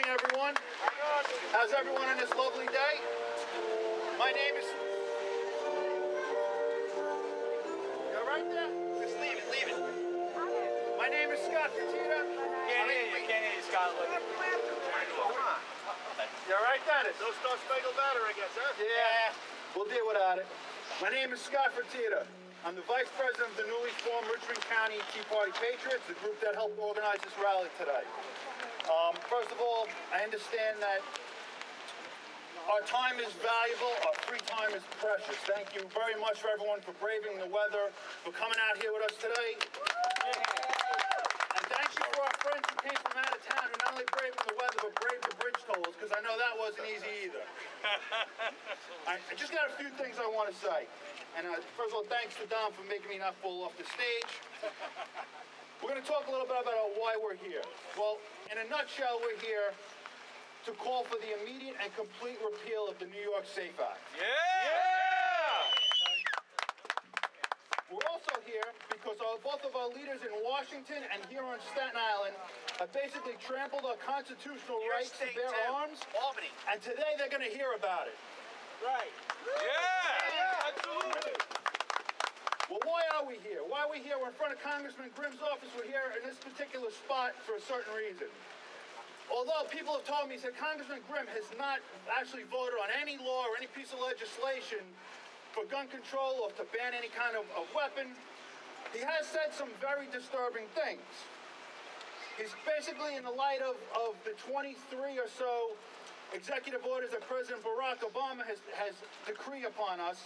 morning, everyone. How's everyone on this lovely day? My name is... You're right there? Just leave it. My name is Scott Fertitta. Can't hear you, Scott. Come on. You're right, Dennis. No Star Spangled Banner, I guess, huh? Yeah, we'll deal without it. My name is Scott Fertitta. I'm the Vice President of the newly formed Richmond County Tea Party Patriots, the group that helped organize this rally today. First of all, I understand that our time is valuable, our free time is precious. Thank you very much for everyone for braving the weather, for coming out here with us today. And thank you for our friends who came from out of town who not only braved the weather, but braved the bridge tolls, because I know that wasn't easy either. I just got a few things I want to say. And first of all, thanks to Don for making me not fall off the stage. We're going to talk a little bit about why we're here. Well, in a nutshell, we're here to call for the immediate and complete repeal of the New York SAFE Act. Yeah! We're also here because both of our leaders in Washington and here on Staten Island have basically trampled our constitutional rights to bear arms. Albany. And today they're going to hear about it. Right. Yeah! Absolutely! Well, why are we here? Why are we here? We're in front of Congressman Grimm's office. We're here in this particular spot for a certain reason. Although people have told me that Congressman Grimm has not actually voted on any law or any piece of legislation for gun control or to ban any kind of weapon, he has said some very disturbing things. He's basically, in the light of the 23 or so executive orders that President Barack Obama has decreed upon us,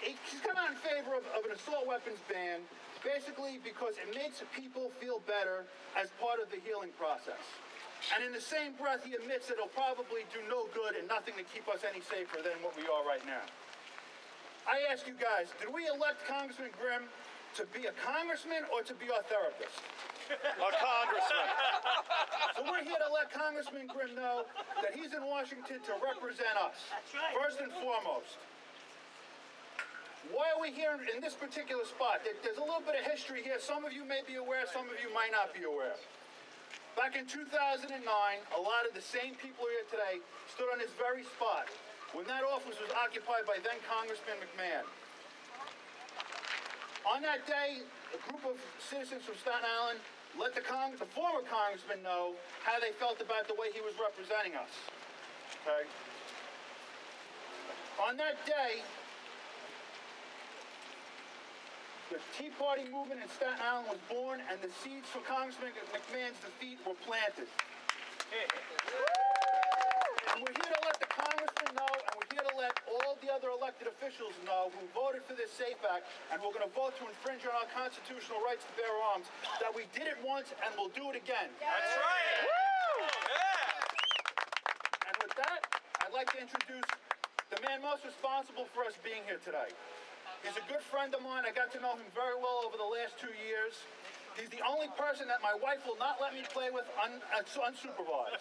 he's come out in favor of an assault weapons ban, basically because it makes people feel better as part of the healing process. And in the same breath, he admits that it'll probably do no good and nothing to keep us any safer than what we are right now. I ask you guys, did we elect Congressman Grimm to be a congressman or to be our therapist? A congressman. So we're here to let Congressman Grimm know that he's in Washington to represent us. That's right. First and foremost. Why are we here in this particular spot? There's a little bit of history here. Some of you may be aware, some of you might not be aware. Back in 2009, a lot of the same people here today stood on this very spot when that office was occupied by then Congressman McMahon. On that day, a group of citizens from Staten Island let the former congressman know how they felt about the way he was representing us. Okay? On that day, the Tea Party movement in Staten Island was born, and the seeds for Congressman McMahon's defeat were planted. And we're here to let the congressman know, and we're here to let all the other elected officials know who voted for this SAFE Act, and we're going to vote to infringe on our constitutional rights to bear arms, that we did it once and we'll do it again. That's right! Woo! Yeah! And with that, I'd like to introduce the man most responsible for us being here today. He's a good friend of mine. I got to know him very well over the last 2 years. He's the only person that my wife will not let me play with unsupervised.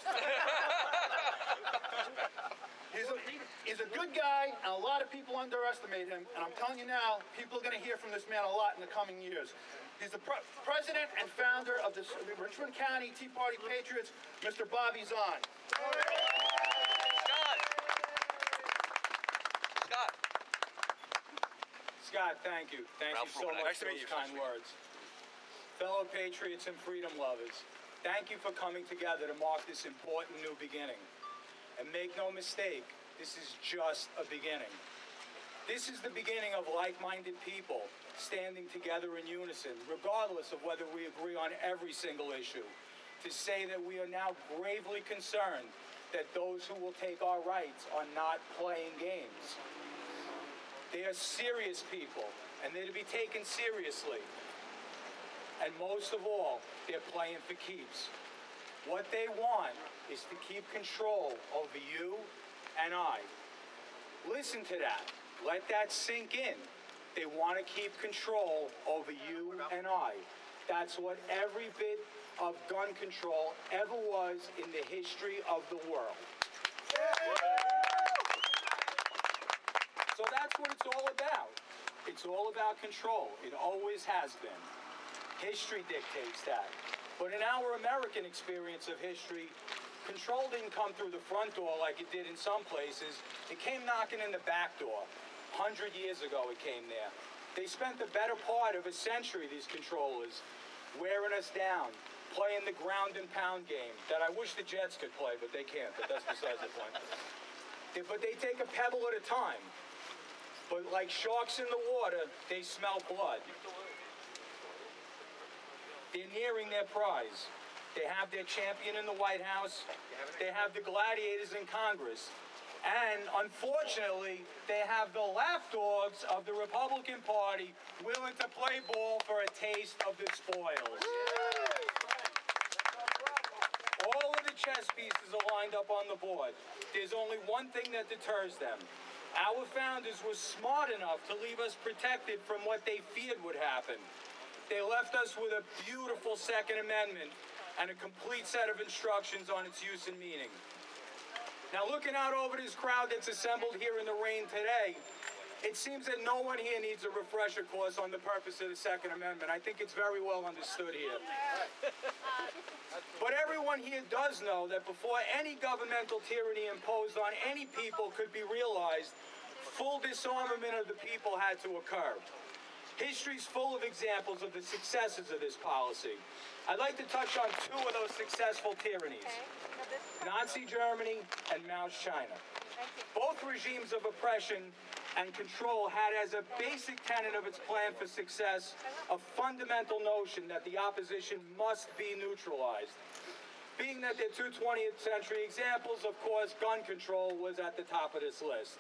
He's a good guy, and a lot of people underestimate him. And I'm telling you now, people are going to hear from this man a lot in the coming years. He's the president and founder of the Richmond County Tea Party Patriots, Mr. Bobby Zahn. Scott, thank you. Thank you so much for those kind words. Fellow patriots and freedom lovers, thank you for coming together to mark this important new beginning. And make no mistake, this is just a beginning. This is the beginning of like-minded people standing together in unison, regardless of whether we agree on every single issue, to say that we are now gravely concerned that those who will take our rights are not playing games. They are serious people, and they're to be taken seriously. And most of all, they're playing for keeps. What they want is to keep control over you and I. Listen to that. Let that sink in. They want to keep control over you and I. That's what every bit of gun control ever was in the history of the world. So that's what it's all about. It's all about control. It always has been. History dictates that. But in our American experience of history, control didn't come through the front door like it did in some places. It came knocking in the back door. 100 years ago it came there. They spent the better part of a century, these controllers, wearing us down, playing the ground and pound game that I wish the Jets could play, but they can't, but that's besides the point. But they take a pebble at a time. But like sharks in the water, they smell blood. They're nearing their prize. They have their champion in the White House. They have the gladiators in Congress. And unfortunately, they have the lapdogs of the Republican Party willing to play ball for a taste of the spoils. All of the chess pieces are lined up on the board. There's only one thing that deters them. Our founders were smart enough to leave us protected from what they feared would happen. They left us with a beautiful Second Amendment and a complete set of instructions on its use and meaning. Now, looking out over this crowd that's assembled here in the rain today, it seems that no one here needs a refresher course on the purpose of the Second Amendment. I think it's very well understood here. But everyone here does know that before any governmental tyranny imposed on any people could be realized, full disarmament of the people had to occur. History's full of examples of the successes of this policy. I'd like to touch on two of those successful tyrannies, Nazi Germany and Mao's China. Both regimes of oppression and control had as a basic tenet of its plan for success a fundamental notion that the opposition must be neutralized. Being that they're two 20th century examples, of course, gun control was at the top of this list.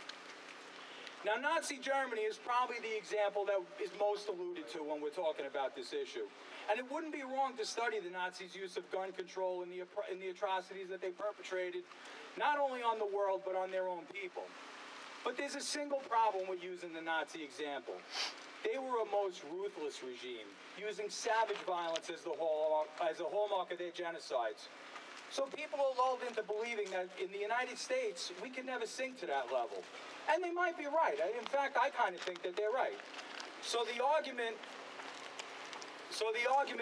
Now, Nazi Germany is probably the example that is most alluded to when we're talking about this issue. And it wouldn't be wrong to study the Nazis' use of gun control and the atrocities that they perpetrated, not only on the world, but on their own people. But there's a single problem with using the Nazi example. They were a most ruthless regime, using savage violence as the hallmark of their genocides. So people are lulled into believing that in the United States, we can never sink to that level. And they might be right. In fact, I kind of think that they're right. So the argument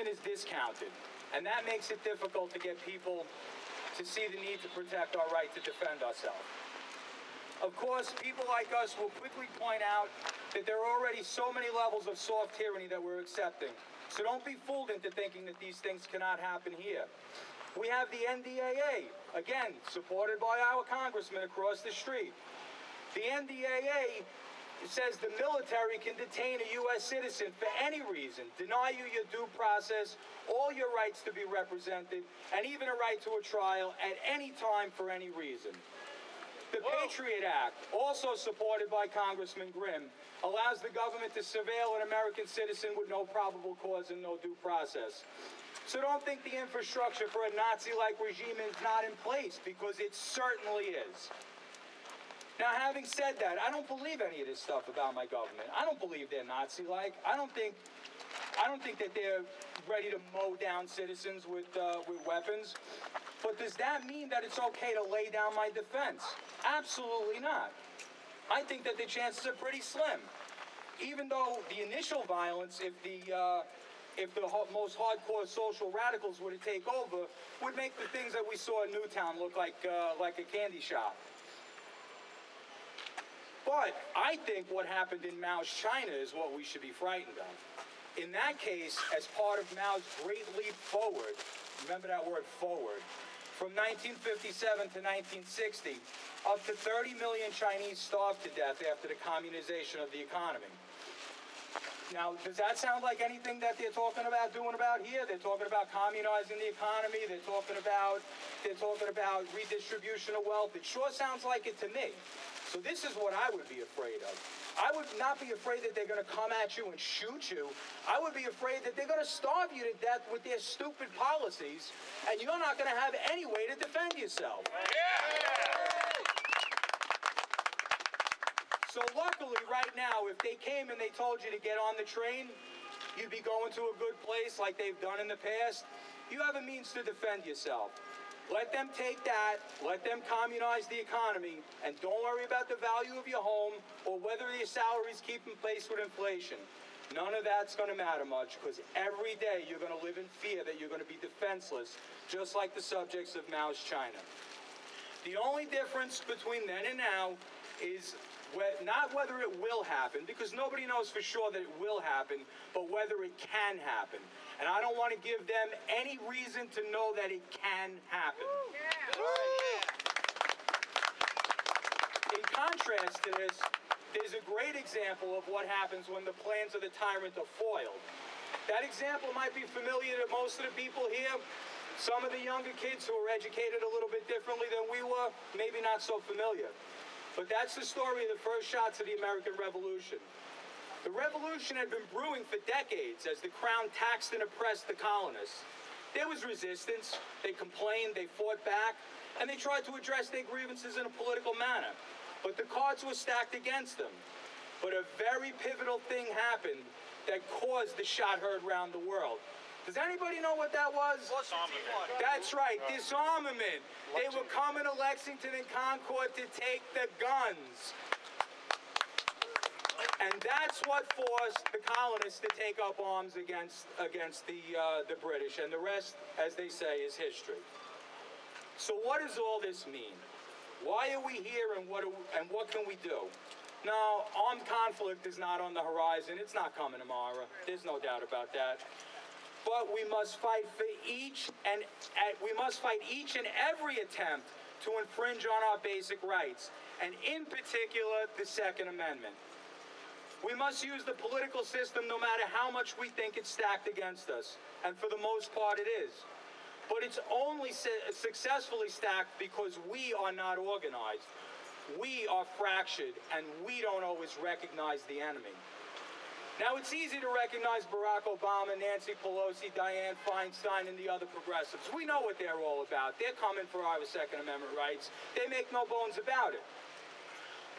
is discounted. And that makes it difficult to get people to see the need to protect our right to defend ourselves. Of course, people like us will quickly point out that there are already so many levels of soft tyranny that we're accepting. So don't be fooled into thinking that these things cannot happen here. We have the NDAA, again, supported by our congressman across the street. The NDAA says the military can detain a U.S. citizen for any reason, deny you your due process, all your rights to be represented, and even a right to a trial at any time for any reason. The Patriot Act, also supported by Congressman Grimm, allows the government to surveil an American citizen with no probable cause and no due process. So don't think the infrastructure for a Nazi-like regime is not in place, because it certainly is. Now, having said that, I don't believe any of this stuff about my government. I don't believe they're Nazi-like. I don't think that they're ready to mow down citizens with weapons. But does that mean that it's okay to lay down my defense? Absolutely not. I think that the chances are pretty slim. Even though the initial violence, if the most hardcore social radicals were to take over, would make the things that we saw in Newtown look like a candy shop. But I think what happened in Mao's China is what we should be frightened of. In that case, as part of Mao's great leap forward, remember that word forward, from 1957 to 1960, up to 30 million Chinese starved to death after the communization of the economy. Now, does that sound like anything that they're doing about here? They're talking about communizing the economy. They're talking about redistribution of wealth. It sure sounds like it to me. So this is what I would be afraid of. I would not be afraid that they're going to come at you and shoot you. I would be afraid that they're going to starve you to death with their stupid policies, and you're not going to have any way to defend yourself. So luckily, right now, if they came and they told you to get on the train, you'd be going to a good place like they've done in the past. You have a means to defend yourself. Let them take that, let them communize the economy, and don't worry about the value of your home or whether your salaries keep in pace with inflation. None of that's going to matter much, because every day you're going to live in fear that you're going to be defenseless, just like the subjects of Mao's China. The only difference between then and now is not whether it will happen, because nobody knows for sure that it will happen, but whether it can happen. And I don't want to give them any reason to know that it can happen. In contrast to this, there's a great example of what happens when the plans of the tyrant are foiled. That example might be familiar to most of the people here. Some of the younger kids who are educated a little bit differently than we were, maybe not so familiar. But that's the story of the first shots of the American Revolution. The revolution had been brewing for decades as the crown taxed and oppressed the colonists. There was resistance, they complained, they fought back, and they tried to address their grievances in a political manner. But the cards were stacked against them. But a very pivotal thing happened that caused the shot heard around the world. Does anybody know what that was? That's right, disarmament. They were coming to Lexington and Concord to take the guns. And that's what forced the colonists to take up arms against the British. And the rest, as they say, is history. So what does all this mean? Why are we here, and what can we do? Now, armed conflict is not on the horizon. It's not coming tomorrow. There's no doubt about that. But we must fight for each and every attempt to infringe on our basic rights, and in particular, the Second Amendment. We must use the political system no matter how much we think it's stacked against us, and for the most part it is. But it's only successfully stacked because we are not organized. We are fractured, and we don't always recognize the enemy. Now, it's easy to recognize Barack Obama, Nancy Pelosi, Dianne Feinstein, and the other progressives. We know what they're all about. They're coming for our Second Amendment rights. They make no bones about it.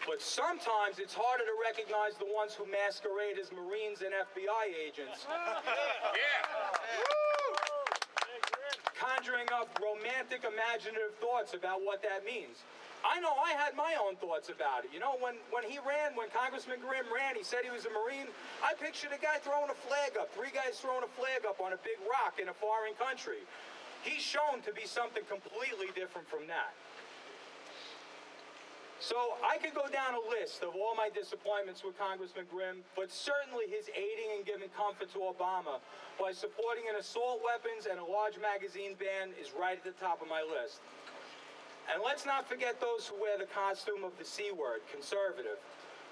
But sometimes it's harder to recognize the ones who masquerade as Marines and FBI agents. Conjuring up romantic, imaginative thoughts about what that means. I know I had my own thoughts about it. You know, when Congressman Grimm ran, he said he was a Marine. I pictured a guy throwing a flag up, 3 guys throwing a flag up on a big rock in a foreign country. He's shown to be something completely different from that. So I could go down a list of all my disappointments with Congressman Grimm, but certainly his aiding and giving comfort to Obama by supporting an assault weapons and a large magazine ban is right at the top of my list. And let's not forget those who wear the costume of the C word, conservative.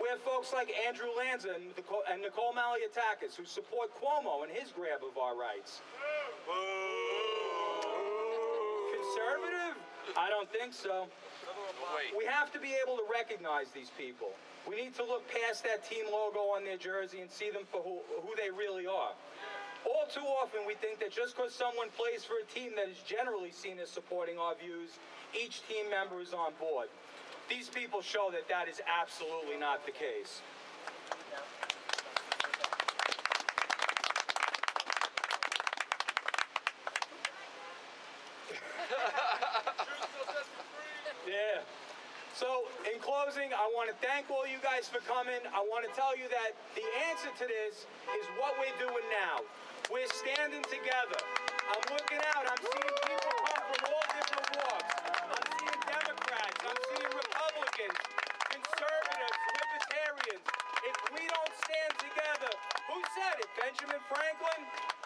We have folks like Andrew Lanza and Nicole Malliotakis who support Cuomo and his grab of our rights. Conservative? I don't think so. We have to be able to recognize these people. We need to look past that team logo on their jersey and see them for who they really are. All too often we think that just because someone plays for a team that is generally seen as supporting our views, each team member is on board. These people show that that is absolutely not the case. Yeah. So, in closing, I want to thank all you guys for coming. I want to tell you that the answer to this is what we're doing now. We're standing together. I'm looking out. I'm seeing people come from all different walks. I'm seeing Democrats. I'm seeing Republicans, conservatives, libertarians. If we don't stand together, who said it? Benjamin Franklin?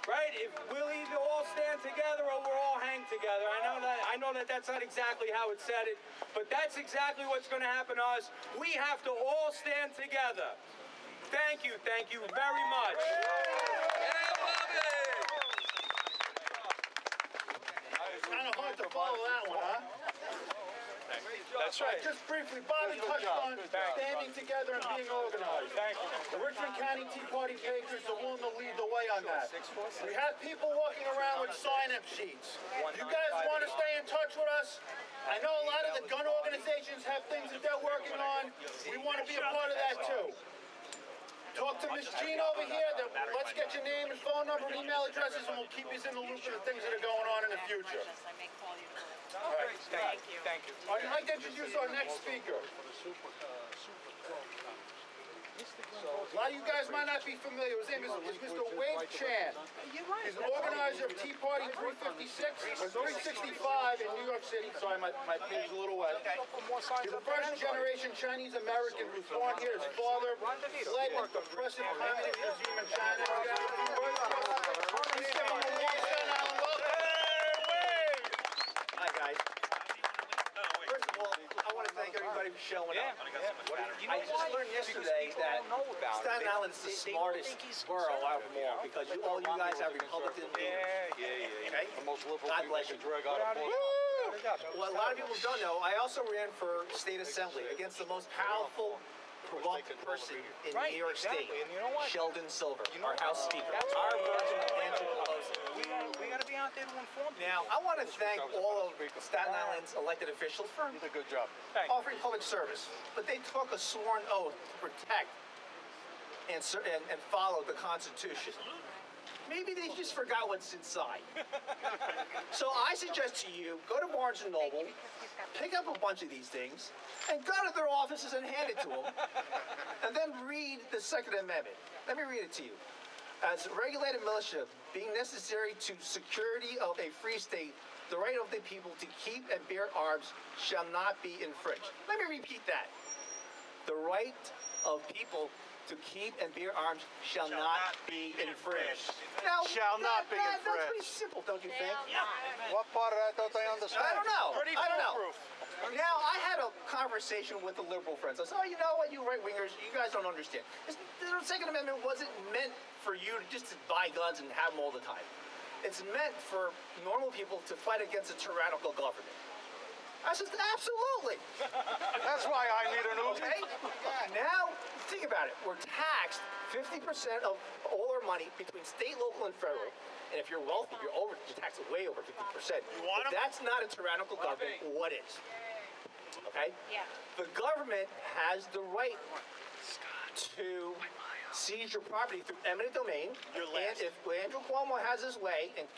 Right? If we'll either all stand together or we'll all hang together. I know that that's not exactly how it said it, but that's exactly what's going to happen to us. We have to all stand together. Thank you very much. It's kind of hard to follow that one, huh? That's right. Just briefly, Bobby touched on standing together and being organized. Thank you. The Richmond County Tea Party Patriots are willing to lead the way on that. We have people walking around with sign-up sheets. You guys want to stay in touch with us? I know a lot of the gun organizations have things that they're working on. We want to be a part of that too. Talk to Miss Jean over here. Let's get your name and phone number and email addresses, and we'll keep you in the loop of the things that are going on in the future. All right. Thank you. Thank you. I'd like to introduce our next speaker. A lot of you guys might not be familiar. His name is Mr. Wade Chan. He's an organizer of Tea Party 356 or 365 in New York City. Sorry, my page is a little wet. He's a first-generation Chinese American who was born here. His father led an oppressive communist regime in China. Please give him a warm Staten Island welcome. Hi, guys. First of all, I want to thank everybody for showing up. I just learned yesterday that Staten Island is the smartest borough out of them all because all you guys have Republican leaders. Okay? God bless you. Well, a lot of people don't know, I also ran for state assembly against the most powerful, corrupt person in New York State, Sheldon Silver, our House Speaker. Our version of Nancy Pelosi. We got to be out there to inform people. Now, I want to thank all of Staten Island's elected officials for a good job. offering public service, but they took a sworn oath to protect and follow the Constitution. Maybe they just forgot what's inside. So I suggest to you, go to Barnes & Noble, pick up a bunch of these things, and go to their offices and hand it to them, and then read the Second Amendment. Let me read it to you. As regulated militia, being necessary to security of a free state, the right of the people to keep and bear arms shall not be infringed. Let me repeat that. The right of people to keep and bear arms shall not be infringed. Now, that's pretty simple, don't you think? What part of that don't they understand? I don't know. Pretty I don't know. foolproof. Now, I had a conversation with the liberal friends. I said, oh, you know what, you right-wingers, you guys don't understand. The Second Amendment wasn't meant for you just to buy guns and have them all the time. It's meant for normal people to fight against a tyrannical government. I said, absolutely. That's why I need a new. Okay? Now, think about it. We're taxed 50% of all our money between state, local, and federal. And if you're wealthy, you're taxed way over 50%. If that's not a tyrannical government, what is? Okay? Yeah. The government has the right to seize your property through eminent domain. And if Andrew Cuomo has his way, and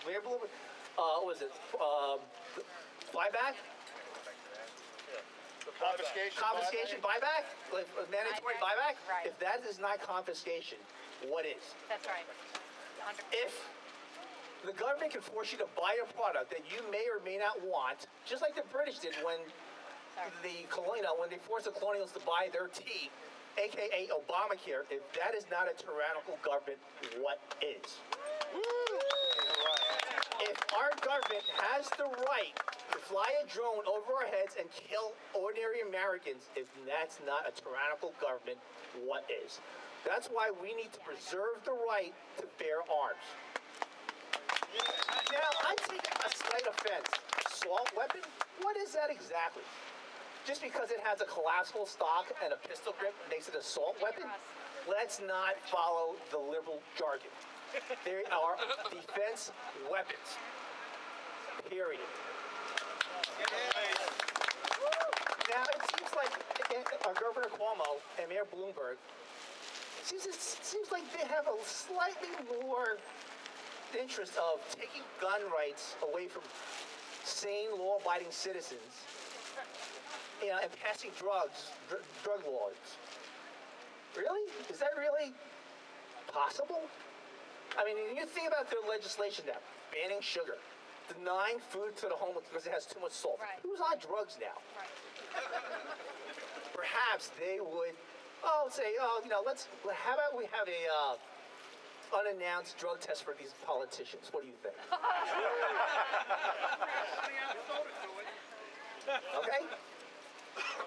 what was it? Buyback? Confiscation, buyback? Like mandatory buyback? Right. If that is not confiscation, what is? That's right. 100%. If the government can force you to buy a product that you may or may not want, just like the British did when when they forced the colonials to buy their tea, aka Obamacare, if that is not a tyrannical government, what is? If our government has the right to fly a drone over our heads and kill ordinary Americans, if that's not a tyrannical government, what is? That's why we need to preserve the right to bear arms. Now, I take a slight offense. Assault weapon? What is that exactly? Just because it has a collapsible stock and a pistol grip makes it an assault weapon? Let's not follow the liberal jargon. They are defense weapons. Period. Now, it seems like Governor Cuomo and Mayor Bloomberg, it seems like they have a slightly more interest of taking gun rights away from sane, law-abiding citizens, and passing drug laws. Really? Is that really possible? I mean, you think about their legislation now, banning sugar, denying food to the homeless because it has too much salt. Right. Who's on drugs now? Right. Perhaps they would, say, how about we have a unannounced drug test for these politicians? What do you think? Okay?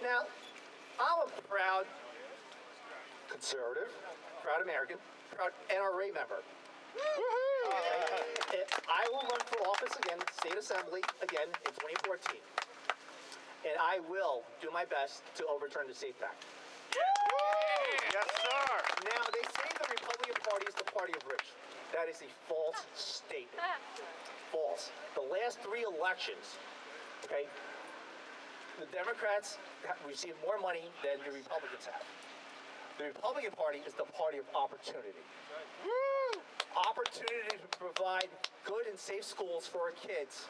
Now, I'm a proud conservative, proud American, proud NRA member. I will run for office again, state assembly again in 2014. And I will do my best to overturn the SAFE Act. Yes, sir. Now, they say the Republican Party is the party of rich. That is a false statement. False. The last 3 elections, okay, the Democrats have received more money than the Republicans have. The Republican Party is the party of opportunity. Opportunity to provide good and safe schools for our kids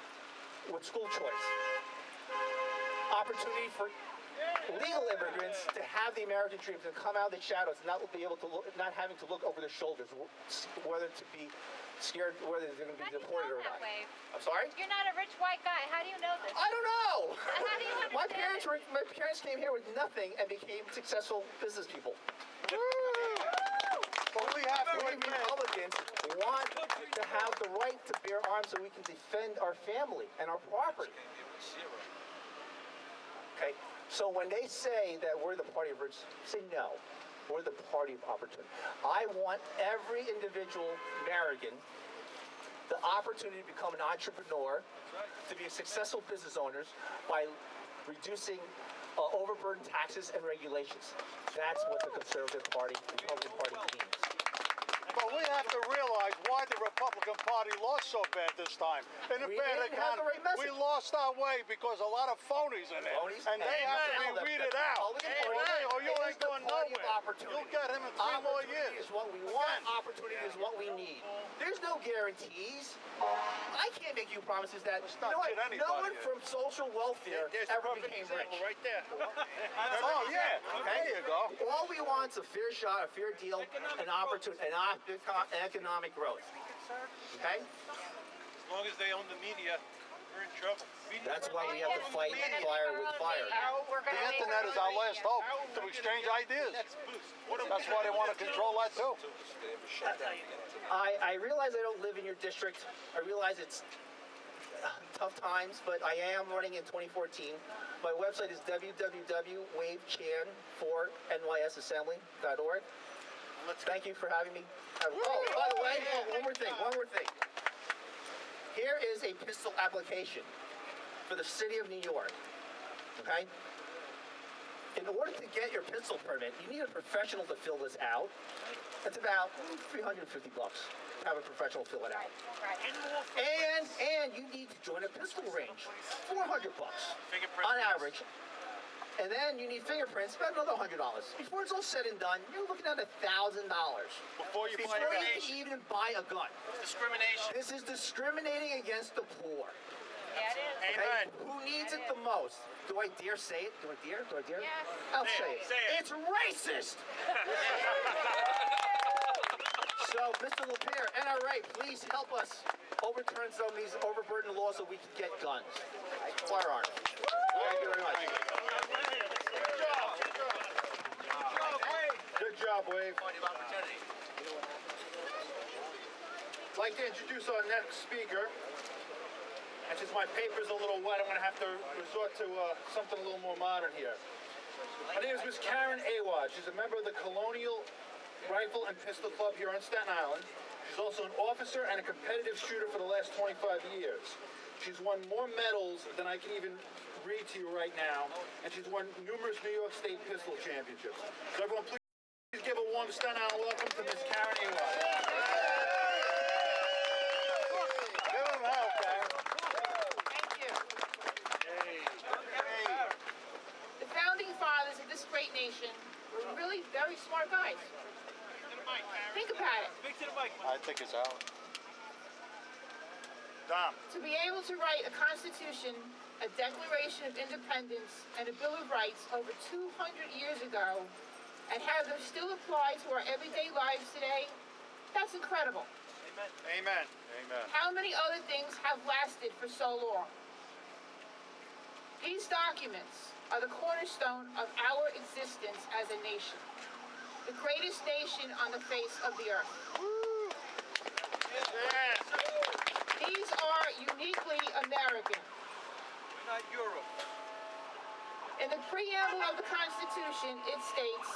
with school choice. Opportunity for legal immigrants to have the American dream, to come out of the shadows, and not be able to look, not having to look over their shoulders, whether to be scared whether they're going to be deported or not. I'm sorry? You're not a rich white guy. How do you know this? I don't know. How do you understand My parents came here with nothing and became successful business people. But we have to We admit, Republicans want to have the right to bear arms so we can defend our family and our property. Okay, so when they say that we're the party of virtue, say no. We're the party of opportunity. I want every individual American the opportunity to become an entrepreneur, to be a successful business owners by reducing overburdened taxes and regulations. That's what the Conservative Party, Republican Party means. but we have to realize why the Republican Party lost so bad this time. In a We bad didn't have the right economy, we message. lost our way because a lot of phonies in it. Phonies? And they have to be Amen. weeded The out. Republican Party Or you is ain't the going party of nowhere. opportunity. You'll get him in 3 more Opportunity years. is what we want. Opportunity is what we need. There's no guarantees. I can't make you promises that not you know what? kid anybody No one here. from social welfare ever became rich. right there. Oh, yeah. Okay? There you go. All we want is a fair shot, a fair deal, an opportunity, economic growth. Okay? As long as they own the media, we're in trouble. That's why we have to fight fire with fire. The internet is our last hope to exchange ideas. That's why they want to control that too. I realize I don't live in your district. I realize it's tough times, but I am running in 2014. My website is www.wavechan4nysassembly.org. Thank you for having me. Oh, by the way, one more thing. Here is a pistol application for the city of New York. Okay? In order to get your pistol permit, you need a professional to fill this out. It's about $350 to have a professional fill it out. And you need to join a pistol range. $400 on average. And then you need fingerprints, about another $100. Before it's all said and done, you're looking at $1,000. Before you Before buy a gun. you can even buy a gun. Discrimination. This is discriminating against the poor. Yeah, it is. Okay? Who needs it the most? Do I dare say it? Do I dare? Yes. I'll say it. Say it. It's racist! So, Mr. LaPierre, NRA, please help us overturn some of these overburdened laws so we can get guns. Firearms. Thank you very much. Good job, Wave. I'd like to introduce our next speaker. And since my paper's a little wet, I'm going to have to resort to something a little more modern here. Her name is Miss Karen Awad. She's a member of the Colonial Rifle and Pistol Club here on Staten Island. She's also an officer and a competitive shooter for the last 25 years. She's won more medals than I can even read to you right now, and she's won numerous New York State pistol championships. So everyone, please give a warm Staten Island welcome to Miss Karen Awad. Give him hell, Karen. Thank you. The founding fathers of this great nation were really very smart guys. Think about it. I think it's out. Dom. To be able to write a constitution, a Declaration of Independence, and a Bill of Rights over 200 years ago, and have them still apply to our everyday lives today, that's incredible. Amen. How many other things have lasted for so long? These documents are the cornerstone of our existence as a nation, the greatest nation on the face of the earth. Yes. These are uniquely American. We're not Europe. In the preamble of the Constitution, it states,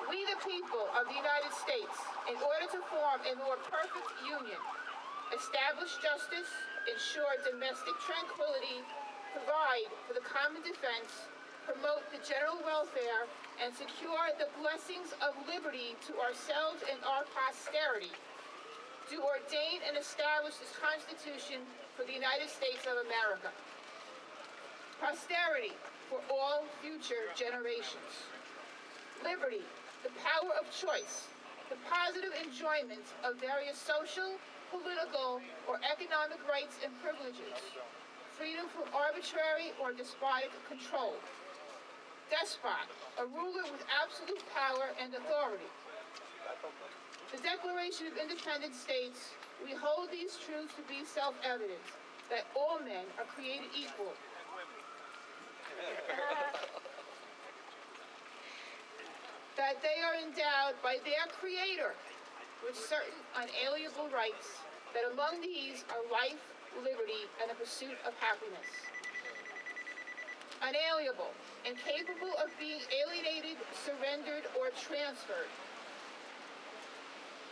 "We the people of the United States, in order to form a more perfect union, establish justice, ensure domestic tranquility, provide for the common defense, promote the general welfare, and secure the blessings of liberty to ourselves and our posterity, do ordain and establish this Constitution for the United States of America. Posterity for all future generations. Liberty, the power of choice, the positive enjoyment of various social, political, or economic rights and privileges. Freedom from arbitrary or despotic control. despot, a ruler with absolute power and authority. The Declaration of Independence states, "We hold these truths to be self-evident, that all men are created equal." That they are endowed by their Creator with certain unalienable rights, that among these are life, liberty, and the pursuit of happiness. Unalienable, incapable of being alienated, surrendered, or transferred.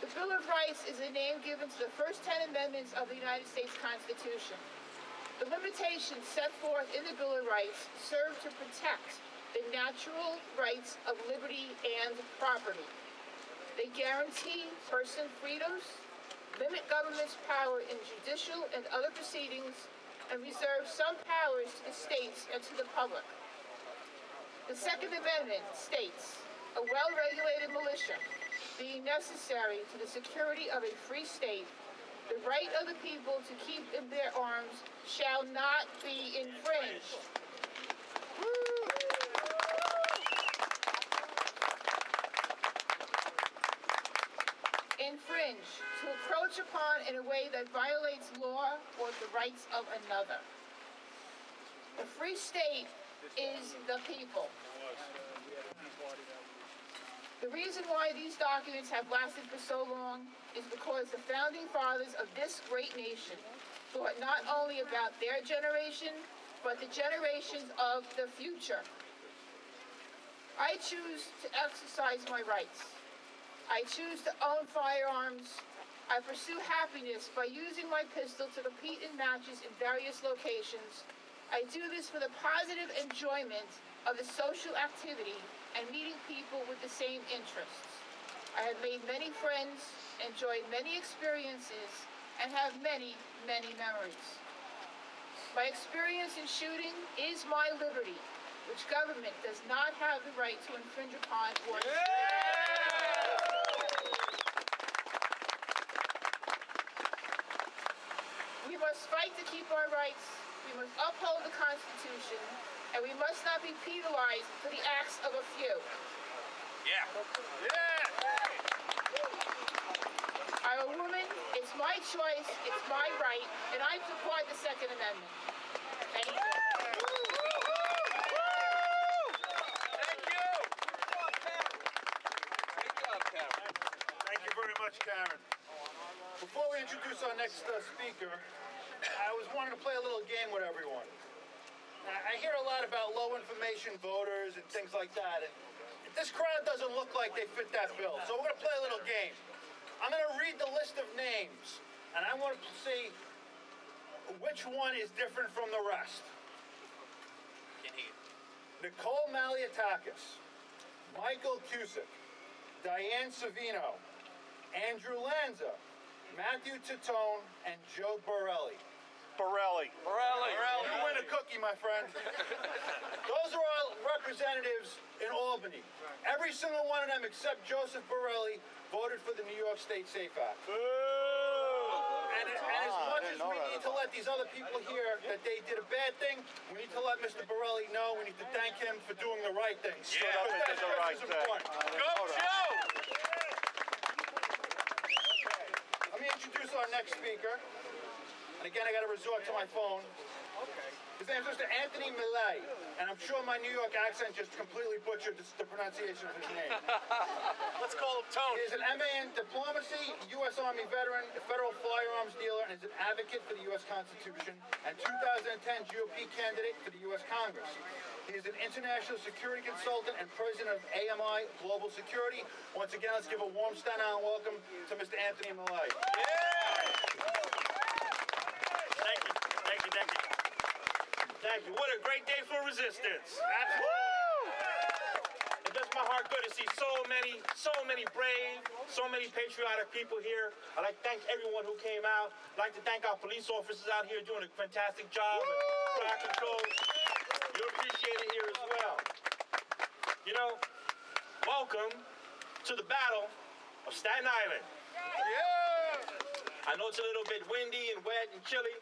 The Bill of Rights is a name given to the first 10 amendments of the United States Constitution. The limitations set forth in the Bill of Rights serve to protect the natural rights of liberty and property. They guarantee person freedoms, limit government's power in judicial and other proceedings, and reserve some powers to the states and to the public. The Second Amendment states, "A well-regulated militia being necessary to the security of a free state, the right of the people to keep and bear arms shall not be infringed." Infringe, to encroach upon in a way that violates law or the rights of another. The free state is the people. The reason why these documents have lasted for so long is because the founding fathers of this great nation thought not only about their generation, but the generations of the future. I choose to exercise my rights. I choose to own firearms. I pursue happiness by using my pistol to compete in matches in various locations. I do this for the positive enjoyment of the social activity and meeting people with the same interests. I have made many friends, enjoyed many experiences, and have many, many memories. My experience in shooting is my liberty, which government does not have the right to infringe upon or We must fight to keep our rights, we must uphold the Constitution, and we must not be penalized for the acts of a few. Yeah. I'm a woman, it's my choice, it's my right, and I support the Second Amendment. Thank you. Thank you very much, Karen. Before we introduce our next speaker, I was wanting to play a little game with everyone. I hear a lot about low information voters and things like that, and this crowd doesn't look like they fit that bill. So we're going to play a little game. I'm going to read the list of names, and I want to see which one is different from the rest. Nicole Malliotakis, Michael Cusick, Diane Savino, Andrew Lanza, Matthew Titone, and Joe Borelli. Borelli. You win a cookie, my friend. Those are all representatives in Albany. Every single one of them except Joseph Borelli voted for the New York State SAFE Act. And as much as we need to let these other people hear that they did a bad thing, we need to let Mr. Borelli know. We need to thank him for doing the right thing. Stood up and did the right thing. Go, Joe! Let me introduce our next speaker. And again, I got to resort to my phone. His name is Mr. Anthony Millay, and I'm sure my New York accent just completely butchered the pronunciation of his name. Let's call him Tony. He is an MA in diplomacy, U.S. Army veteran, a federal firearms dealer, and is an advocate for the U.S. Constitution, and 2010 GOP candidate for the U.S. Congress. He is an international security consultant and president of AMI Global Security. Once again, let's give a warm Staten Island welcome to Mr. Anthony Millay. Thank you. What a great day for resistance. Absolutely. It does my heart good to see so many brave, so many patriotic people here. I'd like to thank everyone who came out. I'd like to thank our police officers out here doing a fantastic job with crowd control. You'll appreciate it here as well. You know, welcome to the Battle of Staten Island. I know it's a little bit windy and wet and chilly,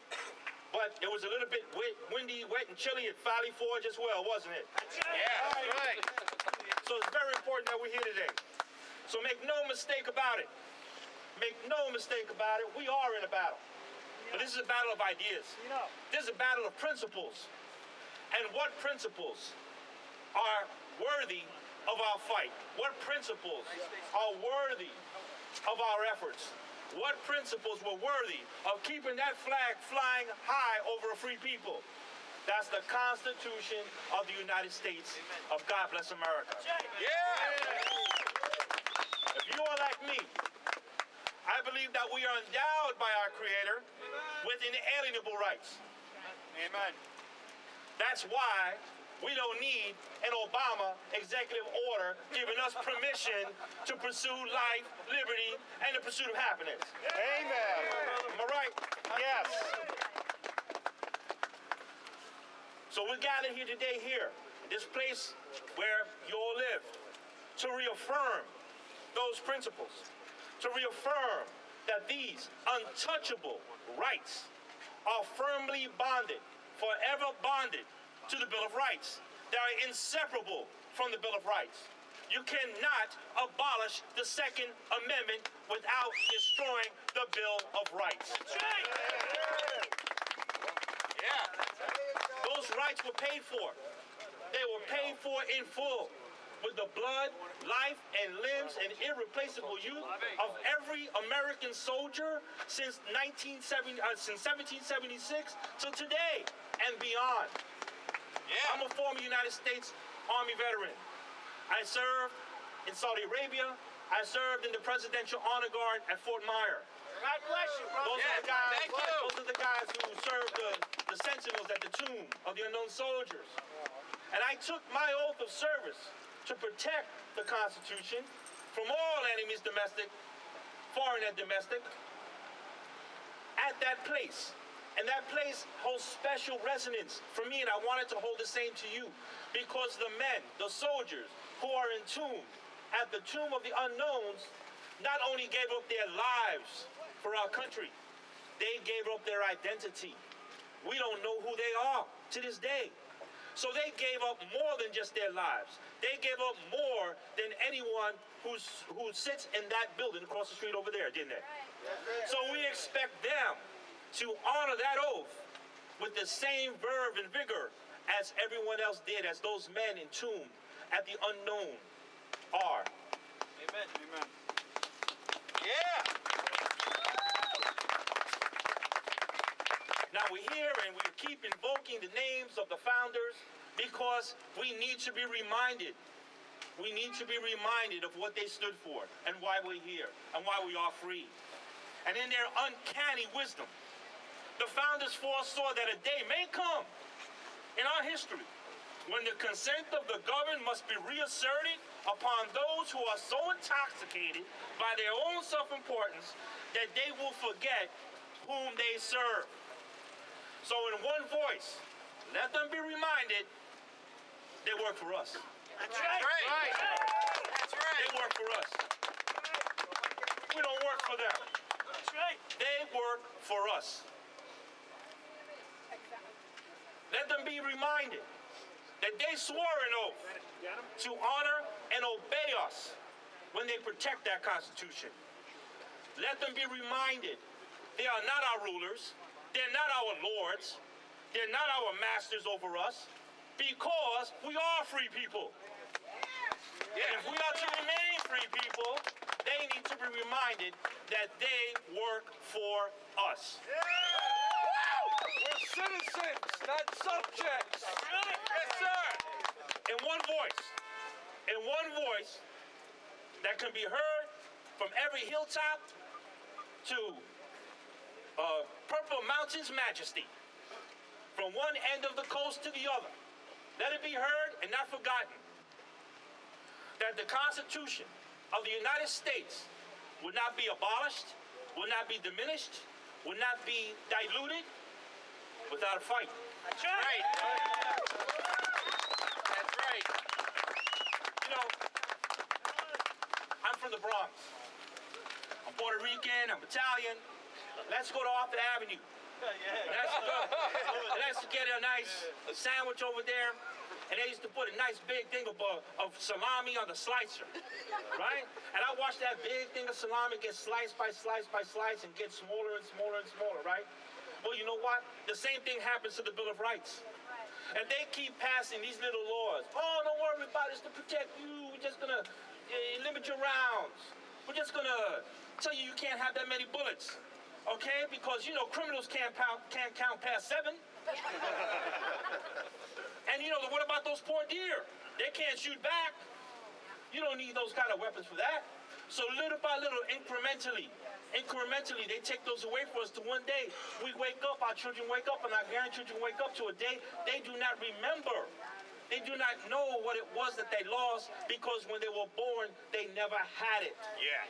but it was a little bit windy, wet, and chilly at Valley Forge as well, wasn't it? Yeah, that's right. So it's very important that we're here today. So make no mistake about it. Make no mistake about it. We are in a battle. But this is a battle of ideas. This is a battle of principles. And what principles are worthy of our fight? What principles are worthy of our efforts? What principles were worthy of keeping that flag flying high over a free people? That's the Constitution of the United States of God bless America. Yeah! If you are like me, I believe that we are endowed by our Creator with inalienable rights. Amen. That's why we don't need an Obama executive order giving us permission to pursue life, liberty, and the pursuit of happiness. Amen. Am I right? Yes. So we're gathered here today this place where you all live, to reaffirm those principles, to reaffirm that these untouchable rights are firmly bonded, forever bonded to the Bill of Rights. They are inseparable from the Bill of Rights. You cannot abolish the Second Amendment without destroying the Bill of Rights. Yeah. Those rights were paid for. They were paid for in full with the blood, life, and limbs and irreplaceable youth of every American soldier since 1776 to today and beyond. Yeah. I'm a former United States Army veteran. I served in Saudi Arabia. I served in the Presidential Honor Guard at Fort Myer. God bless you, brother. Those are the guys who served the sentinels at the tomb of the unknown soldiers. And I took my oath of service to protect the Constitution from all enemies, domestic, foreign and domestic, at that place. And that place holds special resonance for me, and I wanted to hold the same to you, because the men, the soldiers who are entombed at the tomb of the unknowns not only gave up their lives for our country, they gave up their identity. We don't know who they are to this day. So they gave up more than just their lives. They gave up more than anyone who sits in that building across the street over there, didn't they? So we expect them to honor that oath with the same verve and vigor as everyone else did, as those men entombed at the unknown are. Amen. Amen. Yeah. Now we're here and we keep invoking the names of the founders because we need to be reminded. We need to be reminded of what they stood for and why we're here and why we are free. And in their uncanny wisdom, the founders foresaw that a day may come in our history when the consent of the governed must be reasserted upon those who are so intoxicated by their own self-importance that they will forget whom they serve. So in one voice, let them be reminded they work for us. That's right. That's right. They work for us. We don't work for them. That's right. They work for us. Let them be reminded that they swore an oath to honor and obey us when they protect that Constitution. Let them be reminded they are not our rulers, they're not our lords, they're not our masters over us, because we are free people. And if we are to remain free people, they need to be reminded that they work for us. We're citizens, not subjects. Yes, sir. In one voice that can be heard from every hilltop to Purple Mountain's majesty, from one end of the coast to the other. Let it be heard and not forgotten that the Constitution of the United States will not be abolished, will not be diminished, will not be diluted without a fight. That's right. That's right. You know, I'm from the Bronx. I'm Puerto Rican, I'm Italian. Let's go to Arthur Avenue And that's to get a nice sandwich over there. And they used to put a nice big thing of salami on the slicer, right? And I watched that big thing of salami get slice by slice by slice and get smaller and smaller and smaller, right? Well, you know what? The same thing happens to the Bill of Rights. And they keep passing these little laws. Oh, don't worry about it. It's to protect you. We're just going to limit your rounds. We're just going to tell you can't have that many bullets. Okay? Because, you know, criminals can't count past 7. And, you know, what about those poor deer? They can't shoot back. You don't need those kind of weapons for that. So little by little, incrementally, they take those away for us to one day we wake up, our children wake up, and our grandchildren wake up to a day they do not remember. They do not know what it was that they lost because when they were born, they never had it. Yeah.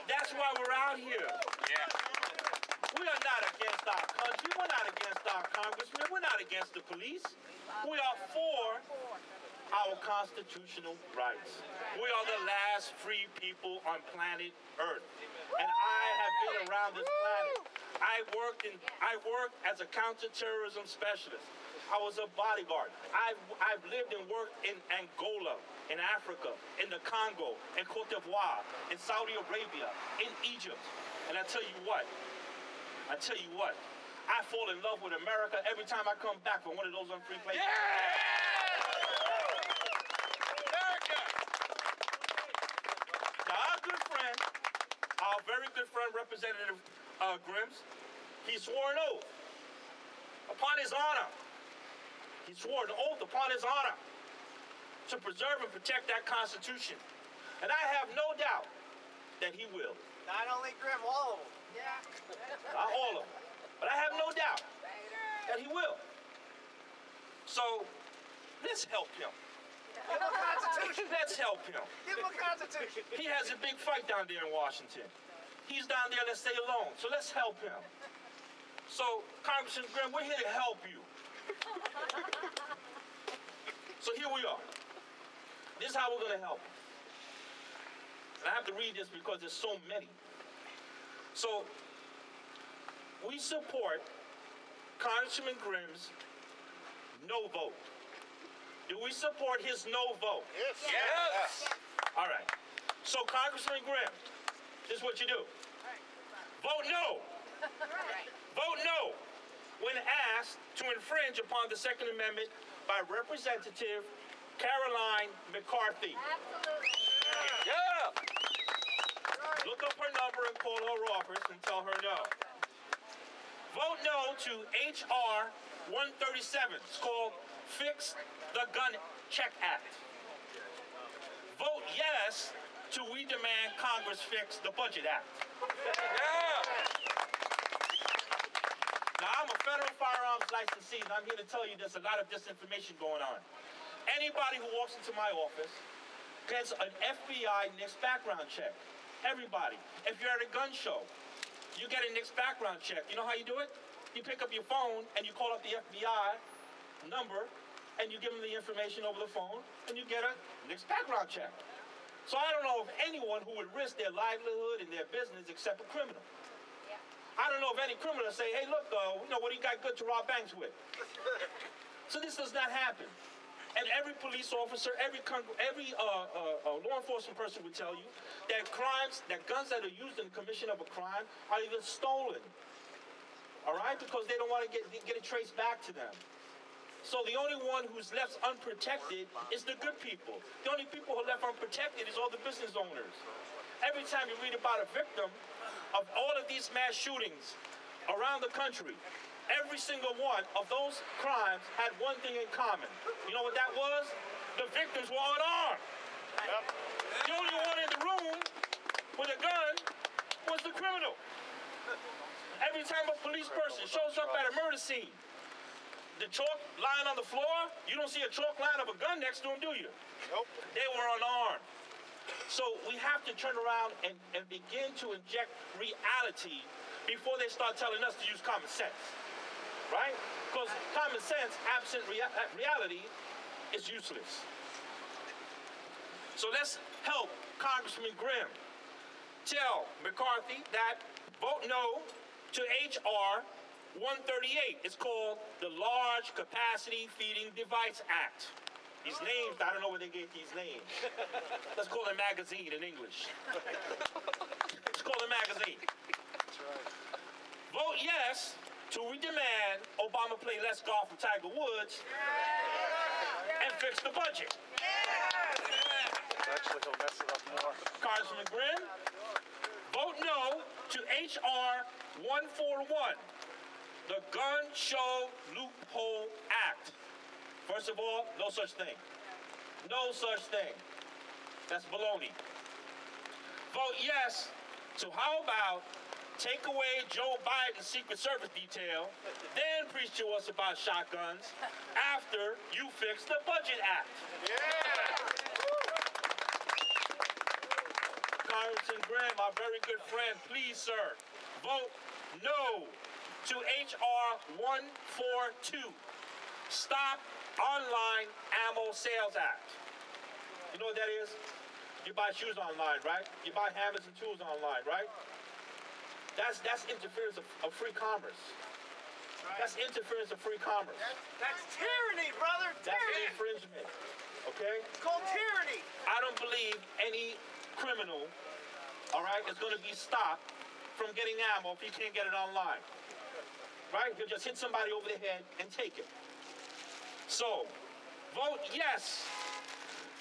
That's why we're out here. Yeah. We are not against our country. We're not against our congressmen. We're not against the police. We are for our constitutional rights. We are the last free people on planet Earth. And I have been around this planet. I worked as a counterterrorism specialist. I was a bodyguard. I've lived and worked in Angola, in Africa, in the Congo, in Cote d'Ivoire, in Saudi Arabia, in Egypt. And I tell you what, I fall in love with America every time I come back from one of those unfree places. America! Now, our very good friend, Representative Grimm, he swore an oath upon his honor. He swore an oath upon his honor to preserve and protect that Constitution. And I have no doubt that he will. Not only Grimm, all of them. Not all of them. But I have no doubt that he will. So, let's help him. Give him a Constitution. Let's help him. Give him a Constitution. He has a big fight down there in Washington. He's down there, let's stay alone. So let's help him. So, Congressman Grimm, we're here to help you. So here we are. This is how we're going to help. And I have to read this because there's so many. So, we support Congressman Grimm's no vote. Do we support his no vote? Yes. Yes. All right. So, Congressman Grimm, this is what you do. Vote no. Vote no when asked to infringe upon the Second Amendment by Representative Caroline McCarthy. Absolutely. Yeah. Look up her number and call her office and tell her no. Vote no to H.R. 137. It's called Fix the Gun Check Act. Vote yes to We Demand Congress Fix the Budget Act. Yeah. Now, I'm a federal firearms licensee, and I'm here to tell you there's a lot of disinformation going on. Anybody who walks into my office gets an FBI NICS background check. Everybody. If you're at a gun show, you get a NICS background check. You know how you do it? You pick up your phone and you call up the FBI number and you give them the information over the phone and you get a NICS background check. So I don't know of anyone who would risk their livelihood and their business except a criminal. Yeah. I don't know of any criminal that say, hey, look, what do you got good to rob banks with? So this does not happen. And every police officer, every law enforcement person would tell you that guns that are used in the commission of a crime are either stolen, all right, because they don't want to get it traced back to them. So the only one who's left unprotected is the good people. The only people who are left unprotected is all the business owners. Every time you read about a victim of all of these mass shootings around the country, every single one of those crimes had one thing in common. You know what that was? The victims were unarmed. Yep. The only one in the room with a gun was the criminal. Every time a police person shows up at a murder scene, the chalk lying on the floor, you don't see a chalk line of a gun next to him, do you? Nope. They were unarmed. So we have to turn around and begin to inject reality before they start telling us to use common sense. Right? Because common sense, absent reality, is useless. So let's help Congressman Grimm tell McCarthy that vote no to H.R. 138. It's called the Large Capacity Feeding Device Act. These names, I don't know where they get these names. Let's call it magazine in English. Let's call it magazine. Vote yes to demand Obama play less golf with Tiger Woods and fix the budget. Actually, he'll mess it up more. Congressman Grimm, vote no to H.R. 141, the Gun Show Loophole Act. First of all, no such thing. No such thing. That's baloney. Vote yes to how about take away Joe Biden's Secret Service detail, then preach to us about shotguns after you fix the Budget Act. Yeah. Congressman Grimm, my very good friend, please, sir, vote no to H.R. 142, Stop Online Ammo Sales Act. You know what that is? You buy shoes online, right? You buy hammers and tools online, right? That's interference of free commerce. That's interference of free commerce. That's tyranny, brother. That's an infringement. Okay? It's called tyranny. I don't believe any criminal, all right, is going to be stopped from getting ammo if he can't get it online. Right? He'll just hit somebody over the head and take it. So, vote yes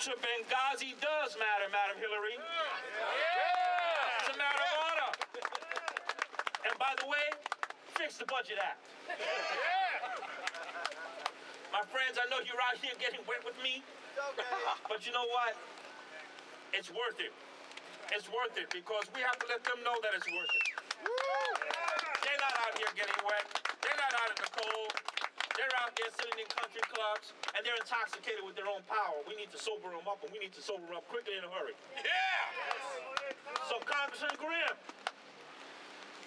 to Benghazi does matter, Madam Hillary. Yeah. It's a matter of honor. And by the way, fix the Budget Act. My friends, I know you're out here getting wet with me, but you know what? It's worth it. It's worth it because we have to let them know that it's worth it. They're not out here getting wet. They're not out in the cold. They're out there sitting in country clubs, and they're intoxicated with their own power. We need to sober them up, and we need to sober them up quickly in a hurry. Yeah! So, Congressman Grimm,